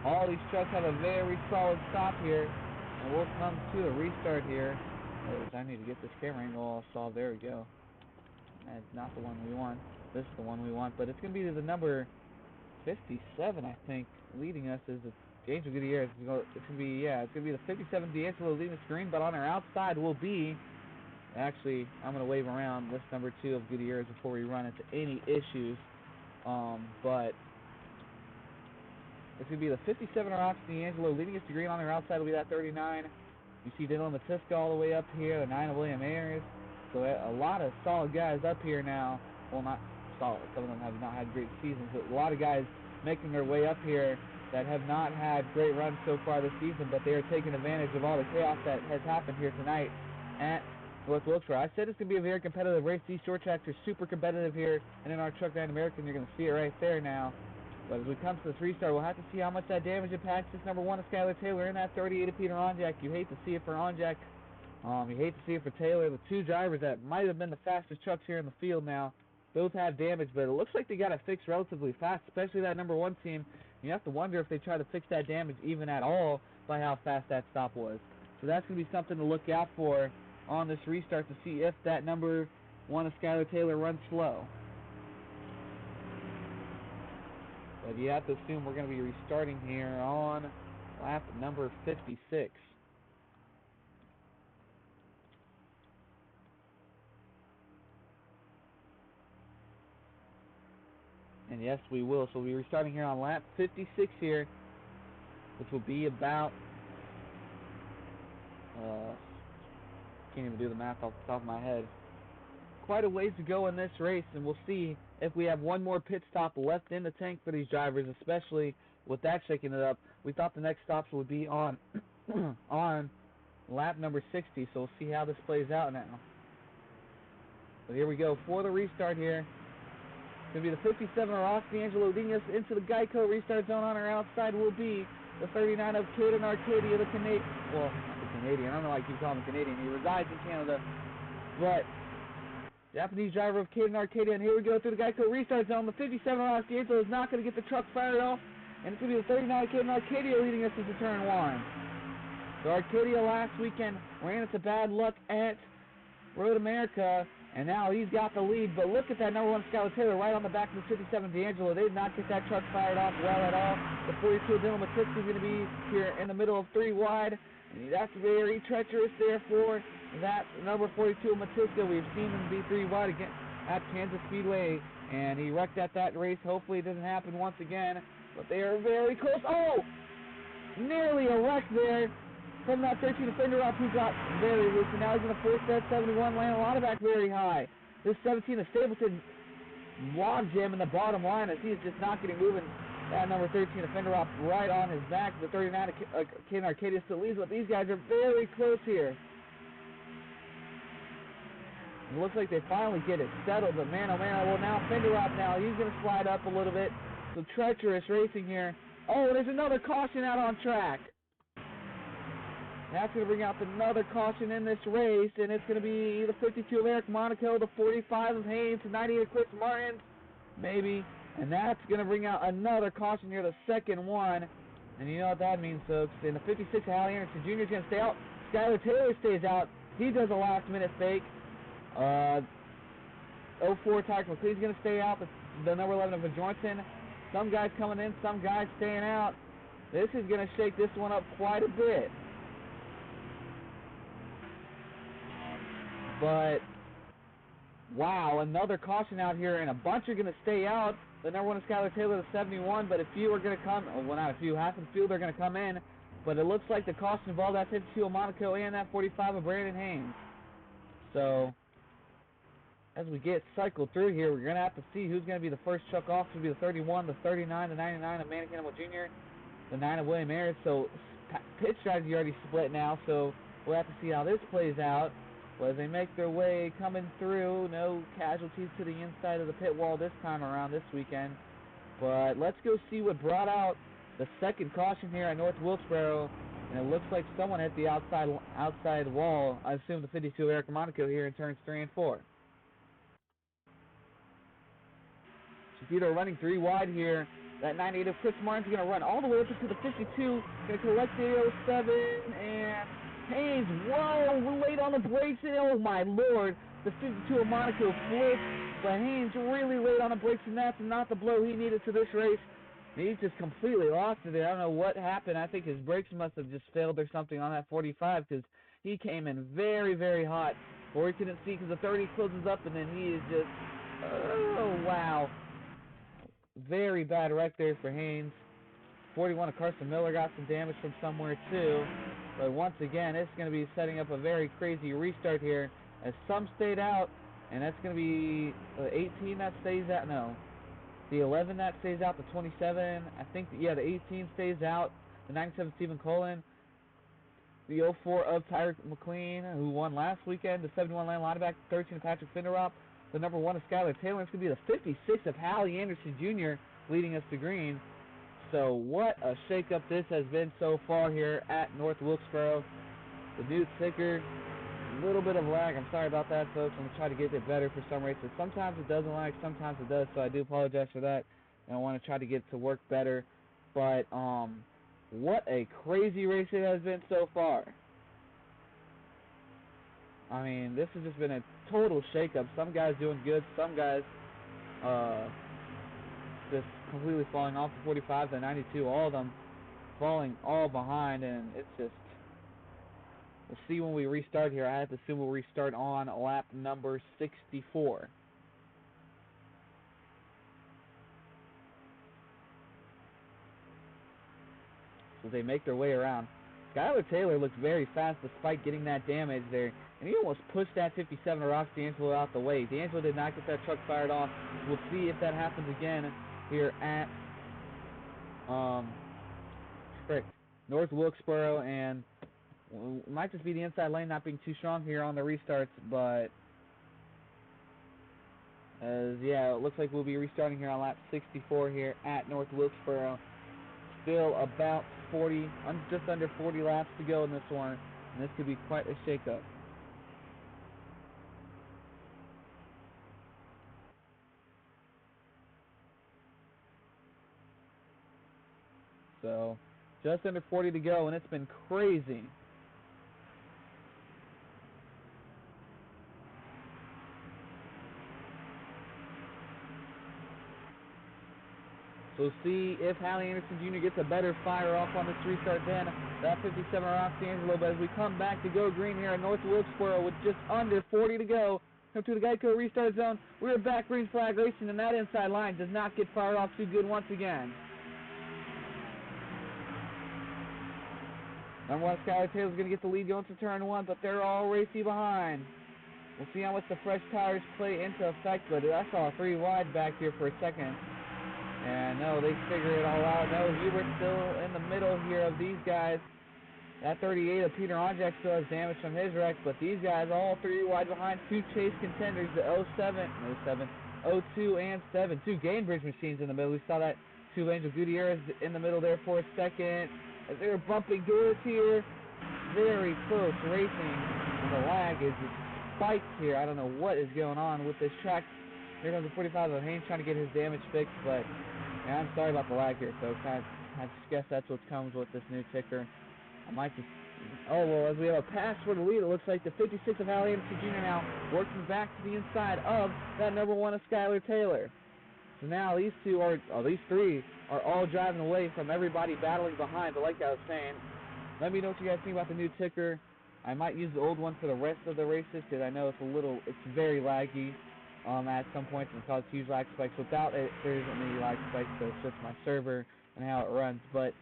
all these trucks have a very solid stop here. And we'll come to a restart here. I need to get this camera angle all solved. There we go. That's not the one we want. This is the one we want. But it's going to be the number 57, I think, leading us is the Angel Gutierrez. It's going to be, it's going to be the 57 D'Angelo leading the screen. But on our outside will be, actually, I'm going to wave around this number 2 of Gutierrez before we run into any issues. But it's going to be the 57 Rox D'Angelo leading us to green. On their outside will be that 39. You see Dylan Matiska all the way up here, the 9 of William Ayers. So a lot of solid guys up here now. Well, not solid. Some of them have not had great seasons, but a lot of guys making their way up here that have not had great runs so far this season, but they are taking advantage of all the chaos that has happened here tonight at North Wilkesboro. I said it's going to be a very competitive race. These short tracks are super competitive here, and in our Truck 9 American, you're going to see it right there now. But as we come to the 3-star, we'll have to see how much that damage impacts this number 1 of Skylar Taylor in that 38 of Peter Onjack. You hate to see it for Onjack. You hate to see it for Taylor. The 2 drivers that might have been the fastest trucks here in the field now both have damage, but it looks like they got it fixed relatively fast, especially that number 1 team. You have to wonder if they try to fix that damage even at all by how fast that stop was. So that's going to be something to look out for on this restart to see if that number 1 of Skylar Taylor runs slow. But you have to assume we're going to be restarting here on lap number 56. And yes, we will. So we'll be restarting here on lap 56 here, which will be about, can't even do the math off the top of my head. Quite a ways to go in this race, and we'll see if we have one more pit stop left in the tank for these drivers, especially with that shaking it up. We thought the next stops would be on on lap number 60, so we'll see how this plays out now. But here we go for the restart here. It's going to be the 57 Ross D'Angelo leading us into the Geico restart zone. On our outside will be the 39 of Caden Arcadia, the Canadian. Well, not the Canadian. I don't know why I keep calling him Canadian. He resides in Canada. But Japanese driver of Caden Arcadia. And here we go through the Geico restart zone. The 57 Ross D'Angelo is not going to get the truck fired off. And it's going to be the 39 Caden Arcadia leading us into turn 1. So Arcadia last weekend ran into bad luck at Road America, and now he's got the lead. But look at that number 1 Skylar Taylor right on the back of the 57 D'Angelo. They did not get that truck fired off well at all. The 42 Dylan Matiska is going to be here in the middle of 3 wide. And that's very treacherous there for that number 42 Matiska. We've seen him be 3 wide again at Kansas Speedway, and he wrecked at that race. Hopefully it doesn't happen once again. But they are very close. Oh! Nearly a wreck there from that 13 defender up who got very loose. And now he's going to force that 71 land a lot of back very high. This 17 of Stapleton log jam in the bottom line as he is just not getting moving. That number 13 defender up right on his back. The 39 Caden Arcadia still leads, but these guys are very close here. It looks like they finally get it settled, but man, oh man, well now Fender up now. He's going to slide up a little bit. So treacherous racing here. Oh, there's another caution out on track. That's going to bring out another caution in this race, and it's going to be the 52 of Eric Monaco, the 45 of Haynes, the 98 of Chris Martins, maybe. And that's going to bring out another caution here, the second one. And you know what that means, folks. And the 56 of Hallie Anderson Jr. is going to stay out. Skylar Taylor stays out. He does a last-minute fake. 04 Tyler McLean's going to stay out. The number 11 of Bjornson. Some guys coming in, some guys staying out. This is going to shake this one up quite a bit. But, wow, another caution out here, and a bunch are going to stay out. The number 1 is Skylar Taylor, the 71, but a few are going to come, well, not a few, half of the field are going to come in. But it looks like the caution involved that 52 of Monaco and that 45 of Brandon Haynes. So, as we get cycled through here, we're going to have to see who's going to be the first truck off. It's going to be the 31, the 39, the 99 of Manny Campbell Jr., the 9 of William Ayers. So, pit strategy already split now, so we'll have to see how this plays out. Well, as they make their way coming through, no casualties to the inside of the pit wall this time around this weekend. But let's go see what brought out the second caution here at North Wilkesboro. And it looks like someone hit the outside wall. I assume the 52 of Eric Monaco here in turns 3 and 4. Shapiro running 3 wide here. That 98 of Chris Martin's going to run all the way up into the 52. Going to collect the 07 and Haynes, whoa, late on the brakes, and oh my lord, the 52 of Monaco flipped, but Haynes really late on the brakes, and that's not the blow he needed to this race. He just completely lost it. I don't know what happened. I think his brakes must have just failed or something on that 45, because he came in very, very hot, or he couldn't see because the 30 closes up, and then he is just, oh wow. Very bad wreck there for Haynes. 41 of Carson Miller got some damage from somewhere too. But once again, it's going to be setting up a very crazy restart here as some stayed out, and that's going to be the 18 that stays out. No, the 11 that stays out, the 27, I think, yeah, the 18 stays out, the 97 Stephen Colin, the 04 of Tyler McLean, who won last weekend, the 71 Land Linebacker, 13 of Patrick Finderop, the number 1 of Skylar Taylor. It's going to be the 56 of Hallie Anderson Jr. leading us to green. So what a shake-up this has been so far here at North Wilkesboro. The new ticker, a little bit of lag. I'm sorry about that, folks. I'm going to try to get it better for some races. Sometimes it doesn't lag, sometimes it does, so I do apologize for that. And I want to try to get it to work better. But what a crazy race it has been so far. I mean, this has just been a total shake-up. Some guys doing good, some guys just completely falling off. The 45, the 92, all of them falling all behind, and it's just, we'll see when we restart here. I have to assume we'll restart on lap number 64. So they make their way around. Skylar Taylor looked very fast despite getting that damage there. And he almost pushed that 57 Rock D'Angelo out the way. D'Angelo did not get that truck fired off. We'll see if that happens again here at North Wilkesboro, and it might just be the inside lane not being too strong here on the restarts, but yeah, it looks like we'll be restarting here on lap 64 here at North Wilkesboro. Still about 40, just under 40 laps to go in this one, and this could be quite a shakeup. So, just under 40 to go, and it's been crazy. So see if Hallie Anderson Jr. gets a better fire off on this restart than that 57 Rock D'Angelo. But as we come back to go green here at North Wilkesboro with just under 40 to go, come to the Geico restart zone. We're back green flag racing, and that inside line does not get fired off too good once again. Number 1, Skylar Taylor's going to get the lead going to turn 1, but they're all racy behind. We'll see how much the fresh tires play into effect, but I saw a 3 wide back here for a second. And no, they figure it all out. No, Hubert's still in the middle here of these guys. That 38 of Peter Onjak still has damage from his wreck, but these guys all 3 wide behind 2 chase contenders, the 02 and 7. 2 Gainbridge machines in the middle. We saw that 2 Angel Gutierrez in the middle there for a second. As they were bumping doors here, very close racing. And the lag is spiked here. I don't know what is going on with this track. Here comes the 45 of Haynes trying to get his damage fixed, but yeah, I'm sorry about the lag here, folks. I just guess that's what comes with this new ticker. I might just... Oh, well, as we have a pass for the lead, it looks like the 56 of Hallie Anderson Jr. now working back to the inside of that number 1 of Skylar Taylor. So now these 3 are all driving away from everybody battling behind. But like I was saying, let me know what you guys think about the new ticker. I might use the old one for the rest of the races because I know it's very laggy at some points and cause huge lag spikes. Without it, there isn't any lag spikes, so it's just my server and how it runs. But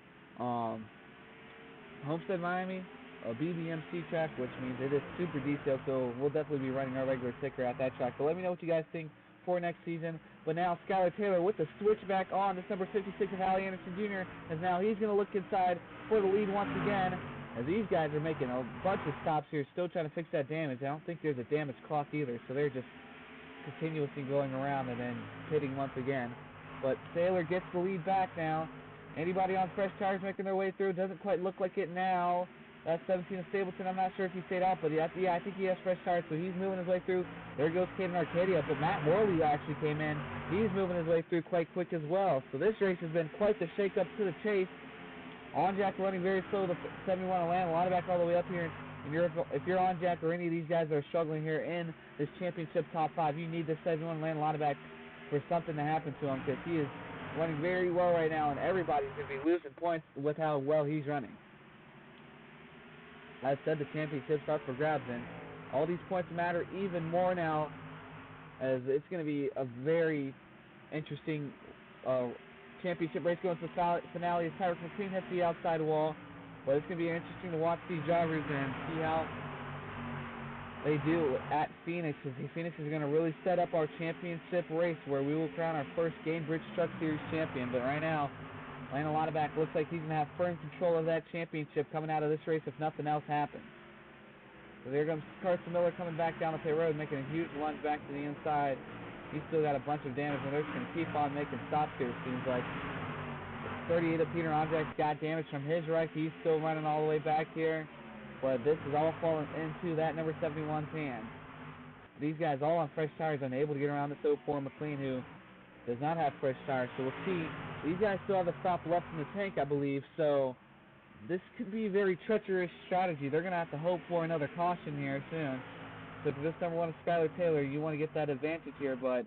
Homestead, Miami, a BBMC track, which means it is super detailed, so we'll definitely be running our regular ticker at that track. So let me know what you guys think for next season. But now Skylar Taylor with the switch back on. This number 56 of Hallie Anderson Jr. as now he's going to look inside for the lead once again. As these guys are making a bunch of stops here, still trying to fix that damage. I don't think there's a damage clock either, so they're just continuously going around and then pitting once again. But Taylor gets the lead back now. Anybody on fresh tires making their way through? Doesn't quite look like it now. That's 17 of Stapleton. I'm not sure if he stayed out, but yeah, I think he has fresh tires, so he's moving his way through. There goes Caden Arcadia, but Matt Morley actually came in. He's moving his way through quite quick as well. So this race has been quite the shake-up to the chase. Onjak running very slow, the 71 Atlanta, line back all the way up here. And if you're Onjak or any of these guys that are struggling here in this championship top 5, you need this 71 Atlanta line back for something to happen to him because he is running very well right now, and everybody's going to be losing points with how well he's running. As I said, the championship's up for grabs, and all these points matter even more now, as it's going to be a very interesting championship race going to the finale as Tyreek McQueen hits the outside wall. But it's going to be interesting to watch these drivers and see how they do at Phoenix. Phoenix is going to really set up our championship race where we will crown our first Gainbridge Truck Series champion. But right now, Lana Lottaback looks like he's going to have firm control of that championship coming out of this race if nothing else happens. So there comes Carson Miller coming back down the pit road, making a huge lunge back to the inside. He's still got a bunch of damage, and they're just going to keep on making stops here, it seems like. 38 of Peter Onjak's got damage from his wreck. He's still running all the way back here. But this is all falling into that number 71's hand. These guys all on fresh tires, unable to get around this 04 McLean, who does not have fresh tires. So we'll see. These guys still have a stop left in the tank, I believe. So this could be a very treacherous strategy. They're going to have to hope for another caution here soon. So for this number 1 Skylar Taylor, you want to get that advantage here. But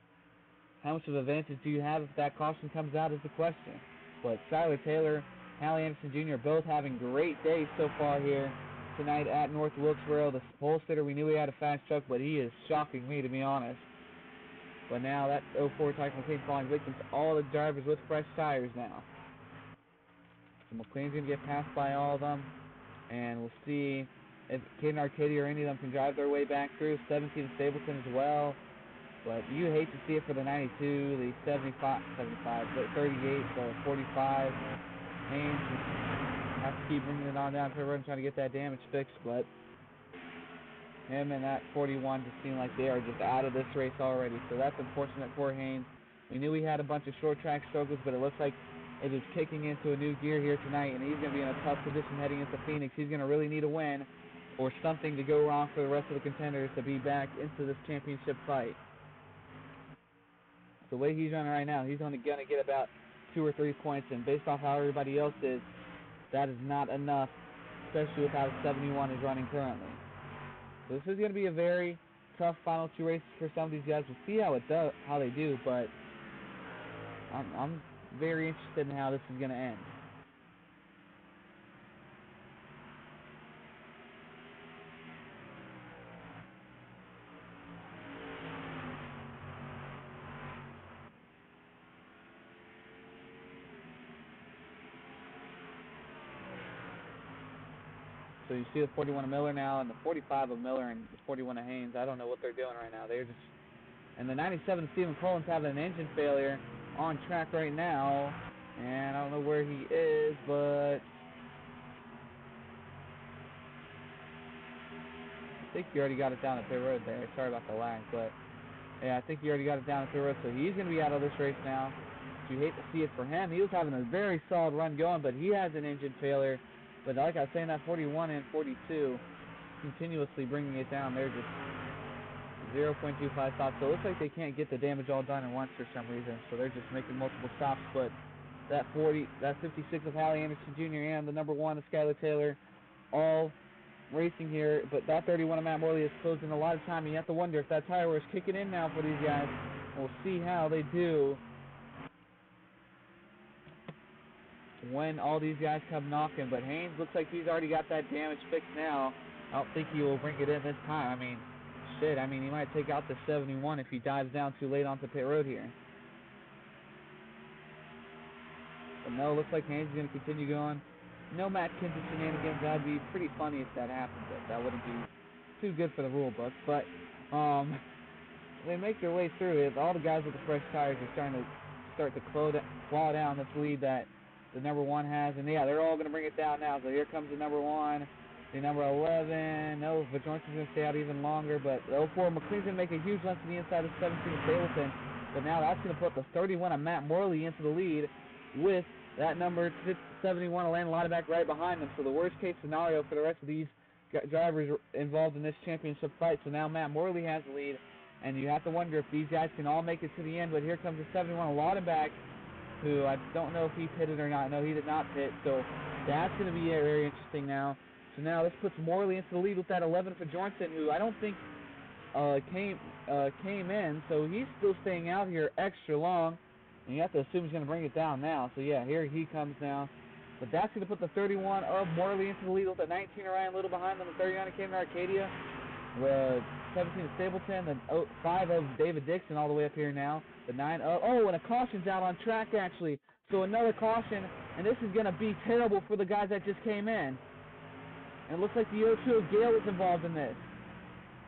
how much of an advantage do you have if that caution comes out is the question. But Skylar Taylor, Hallie Anderson Jr. both having great days so far here tonight at North Wilkesboro. The pole sitter, we knew he had a fast truck, but he is shocking me, to be honest. But now that 04 Tyke McLean falling victim to all the drivers with fresh tires now. So McLean's going to get passed by all of them. And we'll see if Caden Arcadia or any of them can drive their way back through. 17 Stapleton as well. But you hate to see it for the 92, the 75, the 38, the 45. Haynes have to keep bringing it on down to the road and trying to get that damage fixed. But him and that 41 just seem like they are just out of this race already. So that's unfortunate for Haynes. We knew he had a bunch of short track struggles, but it looks like it is kicking into a new gear here tonight, and he's going to be in a tough position heading into Phoenix. He's going to really need a win or something to go wrong for the rest of the contenders to be back into this championship fight. The way he's running right now, he's only going to get about 2 or 3 points, and based off how everybody else is, that is not enough, especially with how 71 is running currently. So this is going to be a very tough final 2 races for some of these guys. We'll see how they do, but I'm very interested in how this is going to end. So you see the 41 of Miller now, and the 45 of Miller, and the 41 of Haynes. I don't know what they're doing right now. They're just, and the 97 of Stephen Collins having an engine failure on track right now, and I don't know where he is, but I think he already got it down at pit road there. Sorry about the lag, but yeah, I think he already got it down at pit road, so he's going to be out of this race now. You hate to see it for him. He was having a very solid run going, but he has an engine failure. But like I was saying, that 41 and 42 continuously bringing it down. They're just 0.25 stops. So it looks like they can't get the damage all done at once for some reason. So they're just making multiple stops. But that 56 of Hallie Anderson Jr. and the number 1 of Skylar Taylor all racing here. But that 31 of Matt Morley is closing a lot of time. And you have to wonder if that tire wear is kicking in now for these guys. We'll see how they do when all these guys come knocking. But Haynes looks like he's already got that damage fixed now. I don't think he will bring it in this time. I mean, shit, he might take out the 71 if he dives down too late onto pit road here. But no, looks like Haynes is going to continue going. No Matt Kinsey shenanigans. That would be pretty funny if that happened, but that wouldn't be too good for the rule book. But they make their way through it. All the guys with the fresh tires are starting to claw down this lead that the number 1 has, and yeah, they're all going to bring it down now. So here comes the number 1, the number 11. No, Vajorson's going to stay out even longer, but the 04 McLean's going to make a huge run to the inside of 17 of Stapleton. But now that's going to put the 31 of Matt Morley into the lead with that number 71 of Landon Lauterbach right behind them. So the worst case scenario for the rest of these drivers involved in this championship fight. So now Matt Morley has the lead, and you have to wonder if these guys can all make it to the end. But here comes the 71 of Lauterbach, who I don't know if he pitted or not. No, he did not pit, so that's going to be very interesting now. So now this puts Morley into the lead with that 11 for Johnson, who I don't think came in, so he's still staying out here extra long, and you have to assume he's going to bring it down now. So yeah, here he comes now. But that's going to put the 31 of Morley into the lead with the 19 of Ryan Little behind them, the 39 of Caden Arcadia, the 17 of Stapleton, the 5 of David Dixon all the way up here now. The 9 of, and a caution's out on track actually. So another caution, and this is going to be terrible for the guys that just came in. And it looks like the 02 of Gale is involved in this.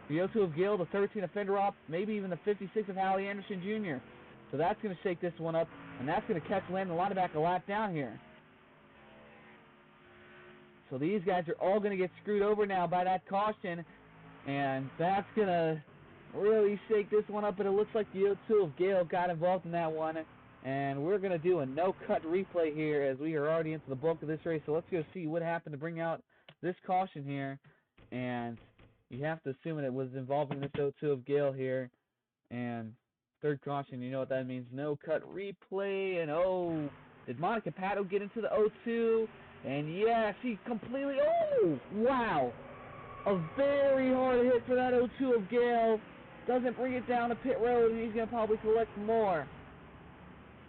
The 02 of Gale, the 13 of Fenderop, maybe even the 56 of Hallie Anderson Jr. So that's going to shake this one up, and that's going to catch Landon Lauterbach a lap down here. So these guys are all going to get screwed over now by that caution, and that's going to really shake this one up. But it looks like the 02 of Gale got involved in that one, and we're going to do a no-cut replay here as we are already into the bulk of this race. So let's go see what happened to bring out this caution here, and you have to assume that it was involving this 02 of Gale here. And third caution, you know what that means, no-cut replay. And did Monica Pato get into the 02? And yeah, she completely, wow! A very hard hit for that 02 of Gale. Doesn't bring it down to pit road, and he's going to probably collect more.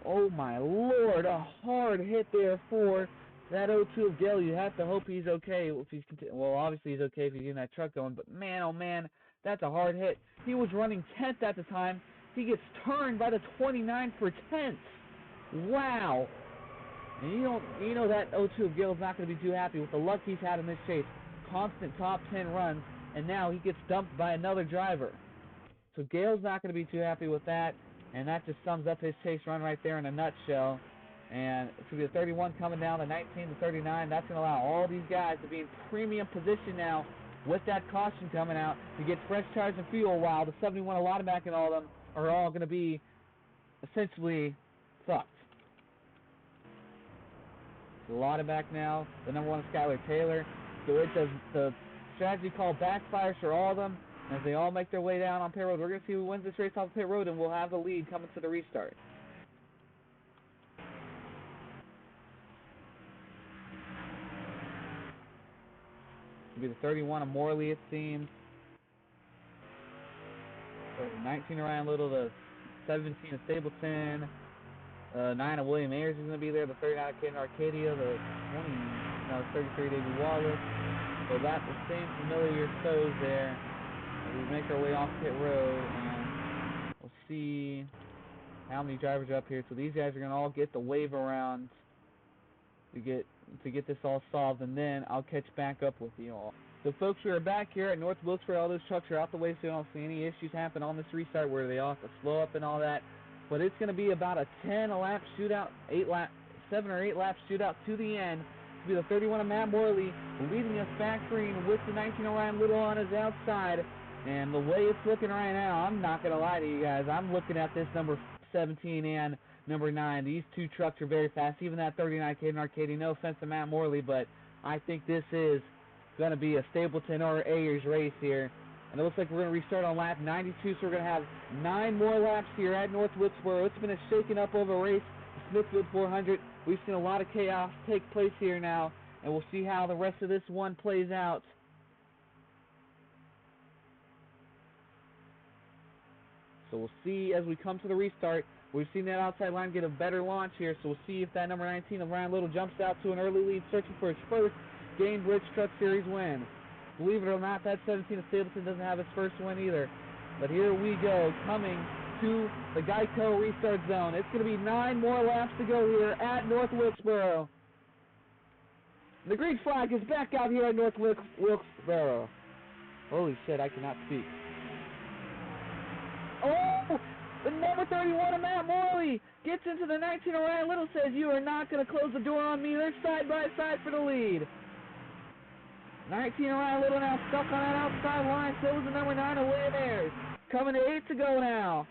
Oh my lord, a hard hit there for that 02 of Gale. You have to hope he's okay. Well, obviously he's okay if he's getting that truck going, but man, oh man, that's a hard hit. He was running 10th at the time. He gets turned by the 29 for 10th. Wow. And you know that 02 of Gale's not going to be too happy with the luck he's had in this chase. Constant top 10 runs, and now he gets dumped by another driver. So Gale's not going to be too happy with that, and that just sums up his chase run right there in a nutshell. And it's going to be the 31 coming down, the 19, the 39. That's going to allow all these guys to be in premium position now with that caution coming out to get fresh tires and fuel, while the 71 Alatomac and all of them are all going to be essentially fucked. A lot of back now, the number 1 is Skylar Taylor. So it does the strategy called backfires for all of them. As they all make their way down on pit road, we're going to see who wins this race off pit road, and we'll have the lead coming to the restart. It'll be the 31 of Morley, it seems. The 19 of Ryan Little, the 17 of Stapleton. 9 of William Ayers is going to be there. The 39 of Caden Arcadia. The 33 David Wallace. So that's the same familiar foes there. As we make our way off pit road, and we'll see how many drivers are up here. So these guys are going to all get the wave around to get this all solved, and then I'll catch back up with you all. So folks, we are back here at North Wilkesboro. All those trucks are out the way, so you don't see any issues happen on this restart where they all have to slow up and all that. But it's going to be about a 10-lap shootout, 7 or 8 lap shootout to the end. It'll be the 31 of Matt Morley leading us back green with the 19 of Ryan Little on his outside. And the way it's looking right now, I'm not going to lie to you guys. I'm looking at this number 17 and number 9. These two trucks are very fast. Even that 39 Caden Arcadia, no offense to Matt Morley, but I think this is going to be a Stapleton or Ayers race here. And it looks like we're going to restart on lap 92, so we're going to have 9 more laps here at North Wilkesboro. It's been a shaken up of a race, the Smithyfield 400. We've seen a lot of chaos take place here now, and we'll see how the rest of this one plays out. So we'll see as we come to the restart. We've seen that outside line get a better launch here, so we'll see if that number 19 of Ryan Little jumps out to an early lead, searching for his first Gainbridge Truck Series win. Believe it or not, that 17 of Stapleton doesn't have his first win either. But here we go, coming to the Geico restart zone. It's going to be 9 more laps to go here at North Wilkesboro. The green flag is back out here at North Wilkesboro. Holy shit, I cannot speak. Oh! The number 31 of Matt Morley gets into the 19 of Ryan Little, says, "You are not going to close the door on me." They're side by side for the lead. 19 of Ryan Little now stuck on that outside line. So was the number 9 of William Ayers. Coming to 8 to go now.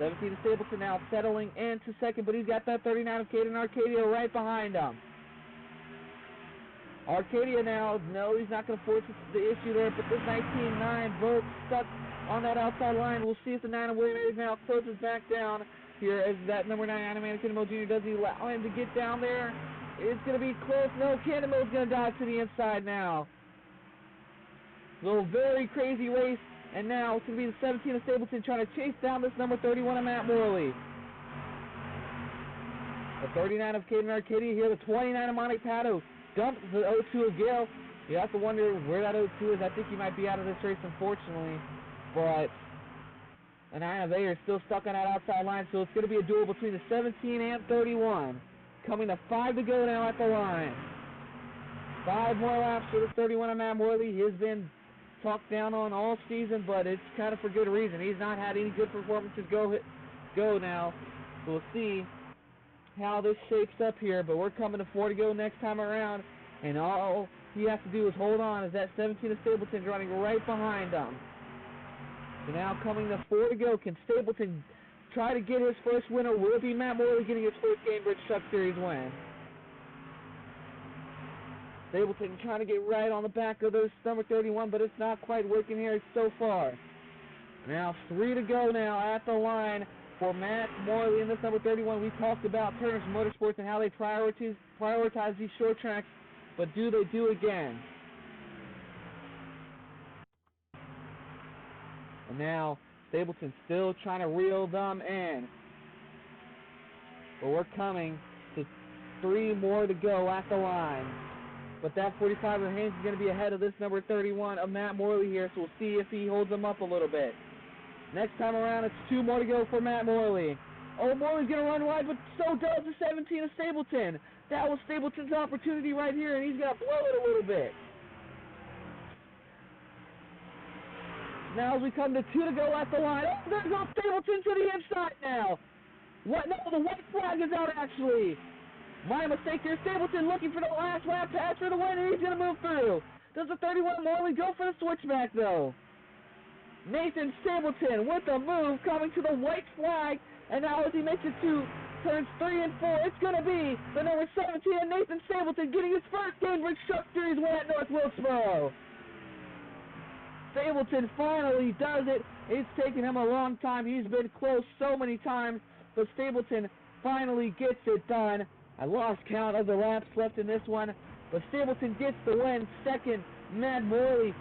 Of Stapleton now settling into second, but he's got that 39 of Caden Arcadia right behind him. Arcadia now, no, he's not going to force the issue there, but this 19-9 both stuck on that outside line. We'll see if the 9 of William Ayers now closes back down here as that number 9 Adam Cannonball Jr. does he allow him to get down there. It's going to be close. No, Cannonball's going to dive to the inside now. Little very crazy race, and now it's going to be the 17 of Stapleton trying to chase down this number 31 of Matt Morley. The 39 of Caden Arcadia here, the 29 of Monte Pato dumps the 02 of Gale. You have to wonder where that 02 is. I think he might be out of this race, unfortunately. But the 9 of Ayers still stuck on that outside line, so it's going to be a duel between the 17 and 31. Coming to 5 to go now at the line. 5 more laps for the 31 of Matt Morley. He's been talked down on all season, but it's kind of for good reason. He's not had any good performances go now. So we'll see how this shapes up here, but we're coming to 4 to go next time around, and all he has to do is hold on as that 17 of Stapleton running right behind him. So now coming to 4 to go, can Stapleton try to get his first win, or will it be Matt Morley getting his first Gainbridge Truck Series win? Stapleton trying to get right on the back of this number 31, but it's not quite working here so far. Now 3 to go now at the line for Matt Morley in this number 31. We talked about Turner's Motorsports and how they prioritize these short tracks, but do they do again? And now Stapleton still trying to reel them in. But we're coming to 3 more to go at the line. But that 45 of Haynes is going to be ahead of this number 31 of Matt Morley here, so we'll see if he holds them up a little bit. Next time around, it's 2 more to go for Matt Morley. Oh, Morley's going to run wide, but so does the 17 of Stapleton. That was Stapleton's opportunity right here, and he's going to blow it a little bit. Now as we come to 2 to go at the line. Oh, there goes Stapleton to the inside now. What? No, the white flag is out, actually. My mistake here. Stapleton looking for the last lap pass for the win, and he's going to move through. Does the 31 Morley go for the switchback, though? Nathan Stapleton with a move coming to the white flag, and now as he makes it to turns 3 and 4, it's going to be the number 17, Nathan Stapleton, getting his first Cambridge Truck Series win at North Wilkesboro. Stapleton finally does it. It's taken him a long time. He's been close so many times, but Stapleton finally gets it done. I lost count of the laps left in this one, but Stapleton gets the win. Second, Matt Morley.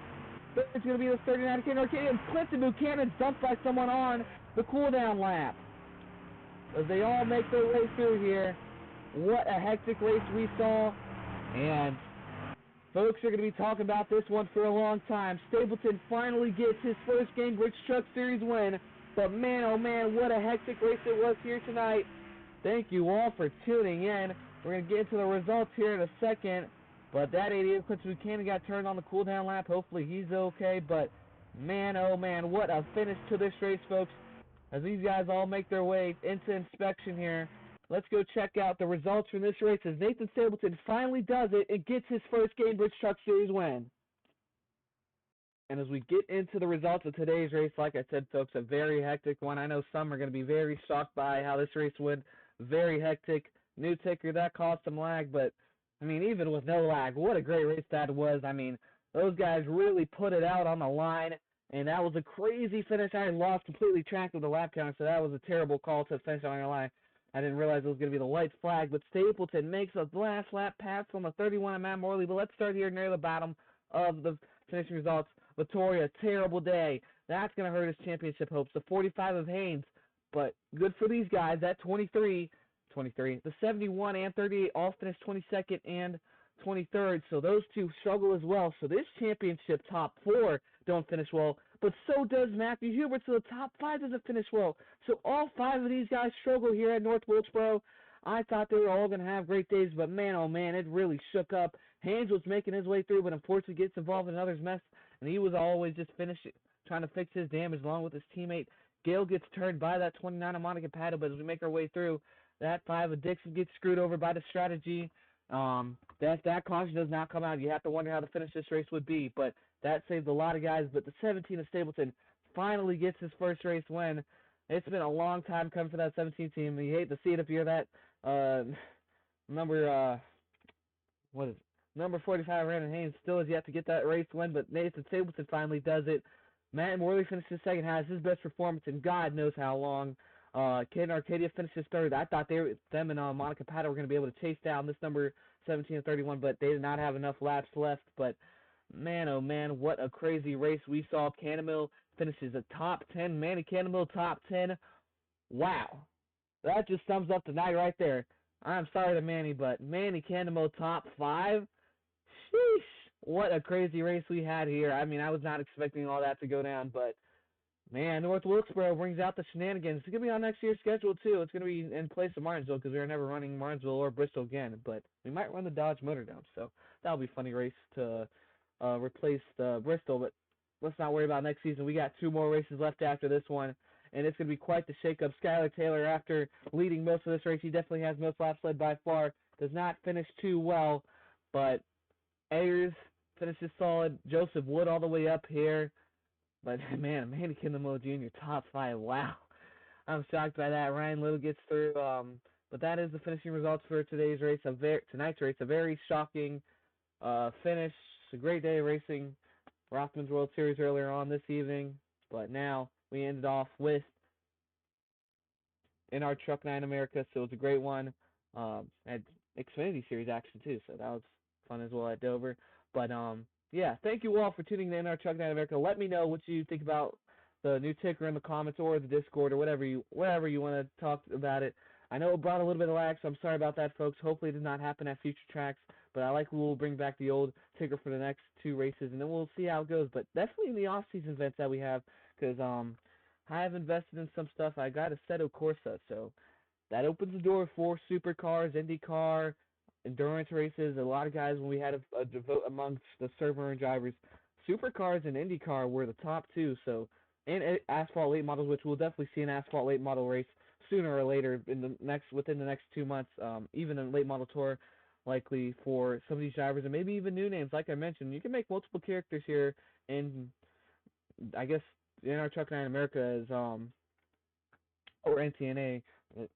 Third is going to be the 39 Ken Arcadian. Clinton Buchanan dumped by someone on the cooldown lap. As they all make their way through here, what a hectic race we saw, and folks are going to be talking about this one for a long time. Stapleton finally gets his first Cambridge Truck Series win, but man, oh man, what a hectic race it was here tonight. Thank you all for tuning in. We're going to get into the results here in a second, but that 88 Clinton Buchanan got turned on the cooldown lap. Hopefully he's okay, but man, oh man, what a finish to this race, folks. As these guys all make their way into inspection here, let's go check out the results from this race as Nathan Stapleton finally does it and gets his first Cambridge Truck Series win. And as we get into the results of today's race, like I said, folks, a very hectic one. I know some are going to be very shocked by how this race went. Very hectic. New ticker, that caused some lag, but, I mean, even with no lag, what a great race that was. I mean, those guys really put it out on the line. And that was a crazy finish. I lost completely track of the lap count, so that was a terrible call to finish on your line. I didn't realize it was going to be the white flag, but Stapleton makes a last lap pass on the 31 of Matt Morley. But let's start here near the bottom of the finishing results. Vittoria, terrible day. That's going to hurt his championship hopes. The 45 of Haynes, but good for these guys. That 23, the 71 and 38 all finished 22nd and 23rd, so those two struggle as well. So this championship top 4 don't finish well, but so does Matthew Hubert, so the top 5 doesn't finish well. So all 5 of these guys struggle here at North Wilkesboro. I thought they were all going to have great days, but man, oh man, it really shook up. Haynes was making his way through, but unfortunately gets involved in another's mess, and he was always just trying to fix his damage along with his teammate. Gale gets turned by that 29 of Monica Pato, but as we make our way through, that 5 of Dixon gets screwed over by the strategy. That caution does not come out. You have to wonder how the finish this race would be, but that saved a lot of guys. But the 17 of Stapleton finally gets his first race win. It's been a long time coming for that 17 team. You hate to see it if you're that number 45 Brandon Haynes still has yet to get that race win, but Nathan Stapleton finally does it. Matt Morley finishes second, has his best performance in God knows how long. Caden Arcadia finishes third. I thought them and Monica Pato were going to be able to chase down this number 17 and 31, but they did not have enough laps left. But man, oh man, what a crazy race we saw. Cannamill finishes a top 10. Manny Cannamill top 10. Wow. That just sums up the night right there. I'm sorry to Manny, but Manny Cannamill top 5. Sheesh. What a crazy race we had here. I mean, I was not expecting all that to go down, but man, North Wilkesboro brings out the shenanigans. It's going to be on next year's schedule, too. It's going to be in place of Martinsville because we are never running Martinsville or Bristol again. But we might run the Dodge Motordome, so that'll be a funny race to replace the Bristol. But let's not worry about next season. We got 2 more races left after this one, and it's going to be quite the shakeup. Skylar Taylor, after leading most of this race, he definitely has most laps led by far. Does not finish too well, but Ayers finishes solid. Joseph Wood all the way up here. But, man, Manny Cannamill Jr., top 5, wow. I'm shocked by that. Ryan Little gets through. But that is the finishing results for tonight's race. A very shocking finish. It's a great day of racing. Rothman's World Series earlier on this evening. But now we ended off with in our Truck 9 America, so it was a great one. Had Xfinity Series action, too, so that was fun as well at Dover. But, yeah, thank you all for tuning in our Truck 9 America. Let me know what you think about the new ticker in the comments or the Discord or whatever you want to talk about it. I know it brought a little bit of lag, so I'm sorry about that, folks. Hopefully it does not happen at future tracks, but we'll bring back the old ticker for the next 2 races, and then we'll see how it goes. But definitely in the off-season events that we have, because I have invested in some stuff. I got a Assetto Corsa, so that opens the door for supercars, IndyCar, endurance races. A lot of guys, when we had a vote amongst the server and drivers, supercars and IndyCar were the top two. So, and asphalt late models, which we'll definitely see an asphalt late model race sooner or later within the next 2 months. Even a late model tour, likely for some of these drivers, and maybe even new names. Like I mentioned, you can make multiple characters here, and I guess in our Truck Night in America is or NTNA,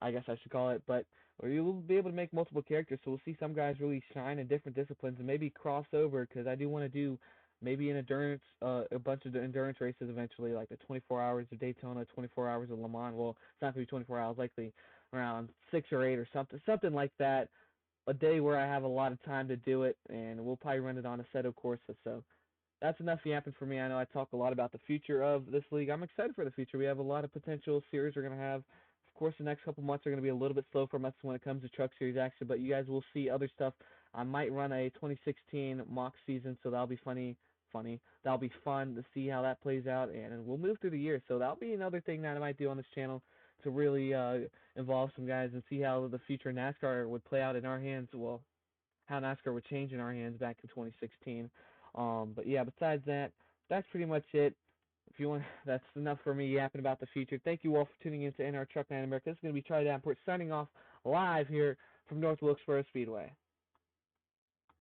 I guess I should call it, but you will be able to make multiple characters, so we'll see some guys really shine in different disciplines and maybe cross over, because I do want to do maybe an endurance, a bunch of endurance races eventually, like the 24 hours of Daytona, 24 hours of Le Mans. Well, it's not going to be 24 hours, likely around 6 or 8 or something like that, a day where I have a lot of time to do it, and we'll probably run it on Assetto Corsa, so that's enough yapping for me. I know I talk a lot about the future of this league. I'm excited for the future. We have a lot of potential series we're going to have. Of course, the next couple months are going to be a little bit slow for us when it comes to Truck Series action, but you guys will see other stuff. I might run a 2016 mock season, so that'll be funny. That'll be fun to see how that plays out, and we'll move through the year. So that'll be another thing that I might do on this channel to really involve some guys and see how the future of NASCAR would play out in our hands. Well, how NASCAR would change in our hands back in 2016. But yeah, besides that, that's pretty much it. If you want, that's enough for me yapping about the future. Thank you all for tuning in to NR Truck Night America. This is going to be Charlie Davenport signing off live here from North Wilkesboro Speedway.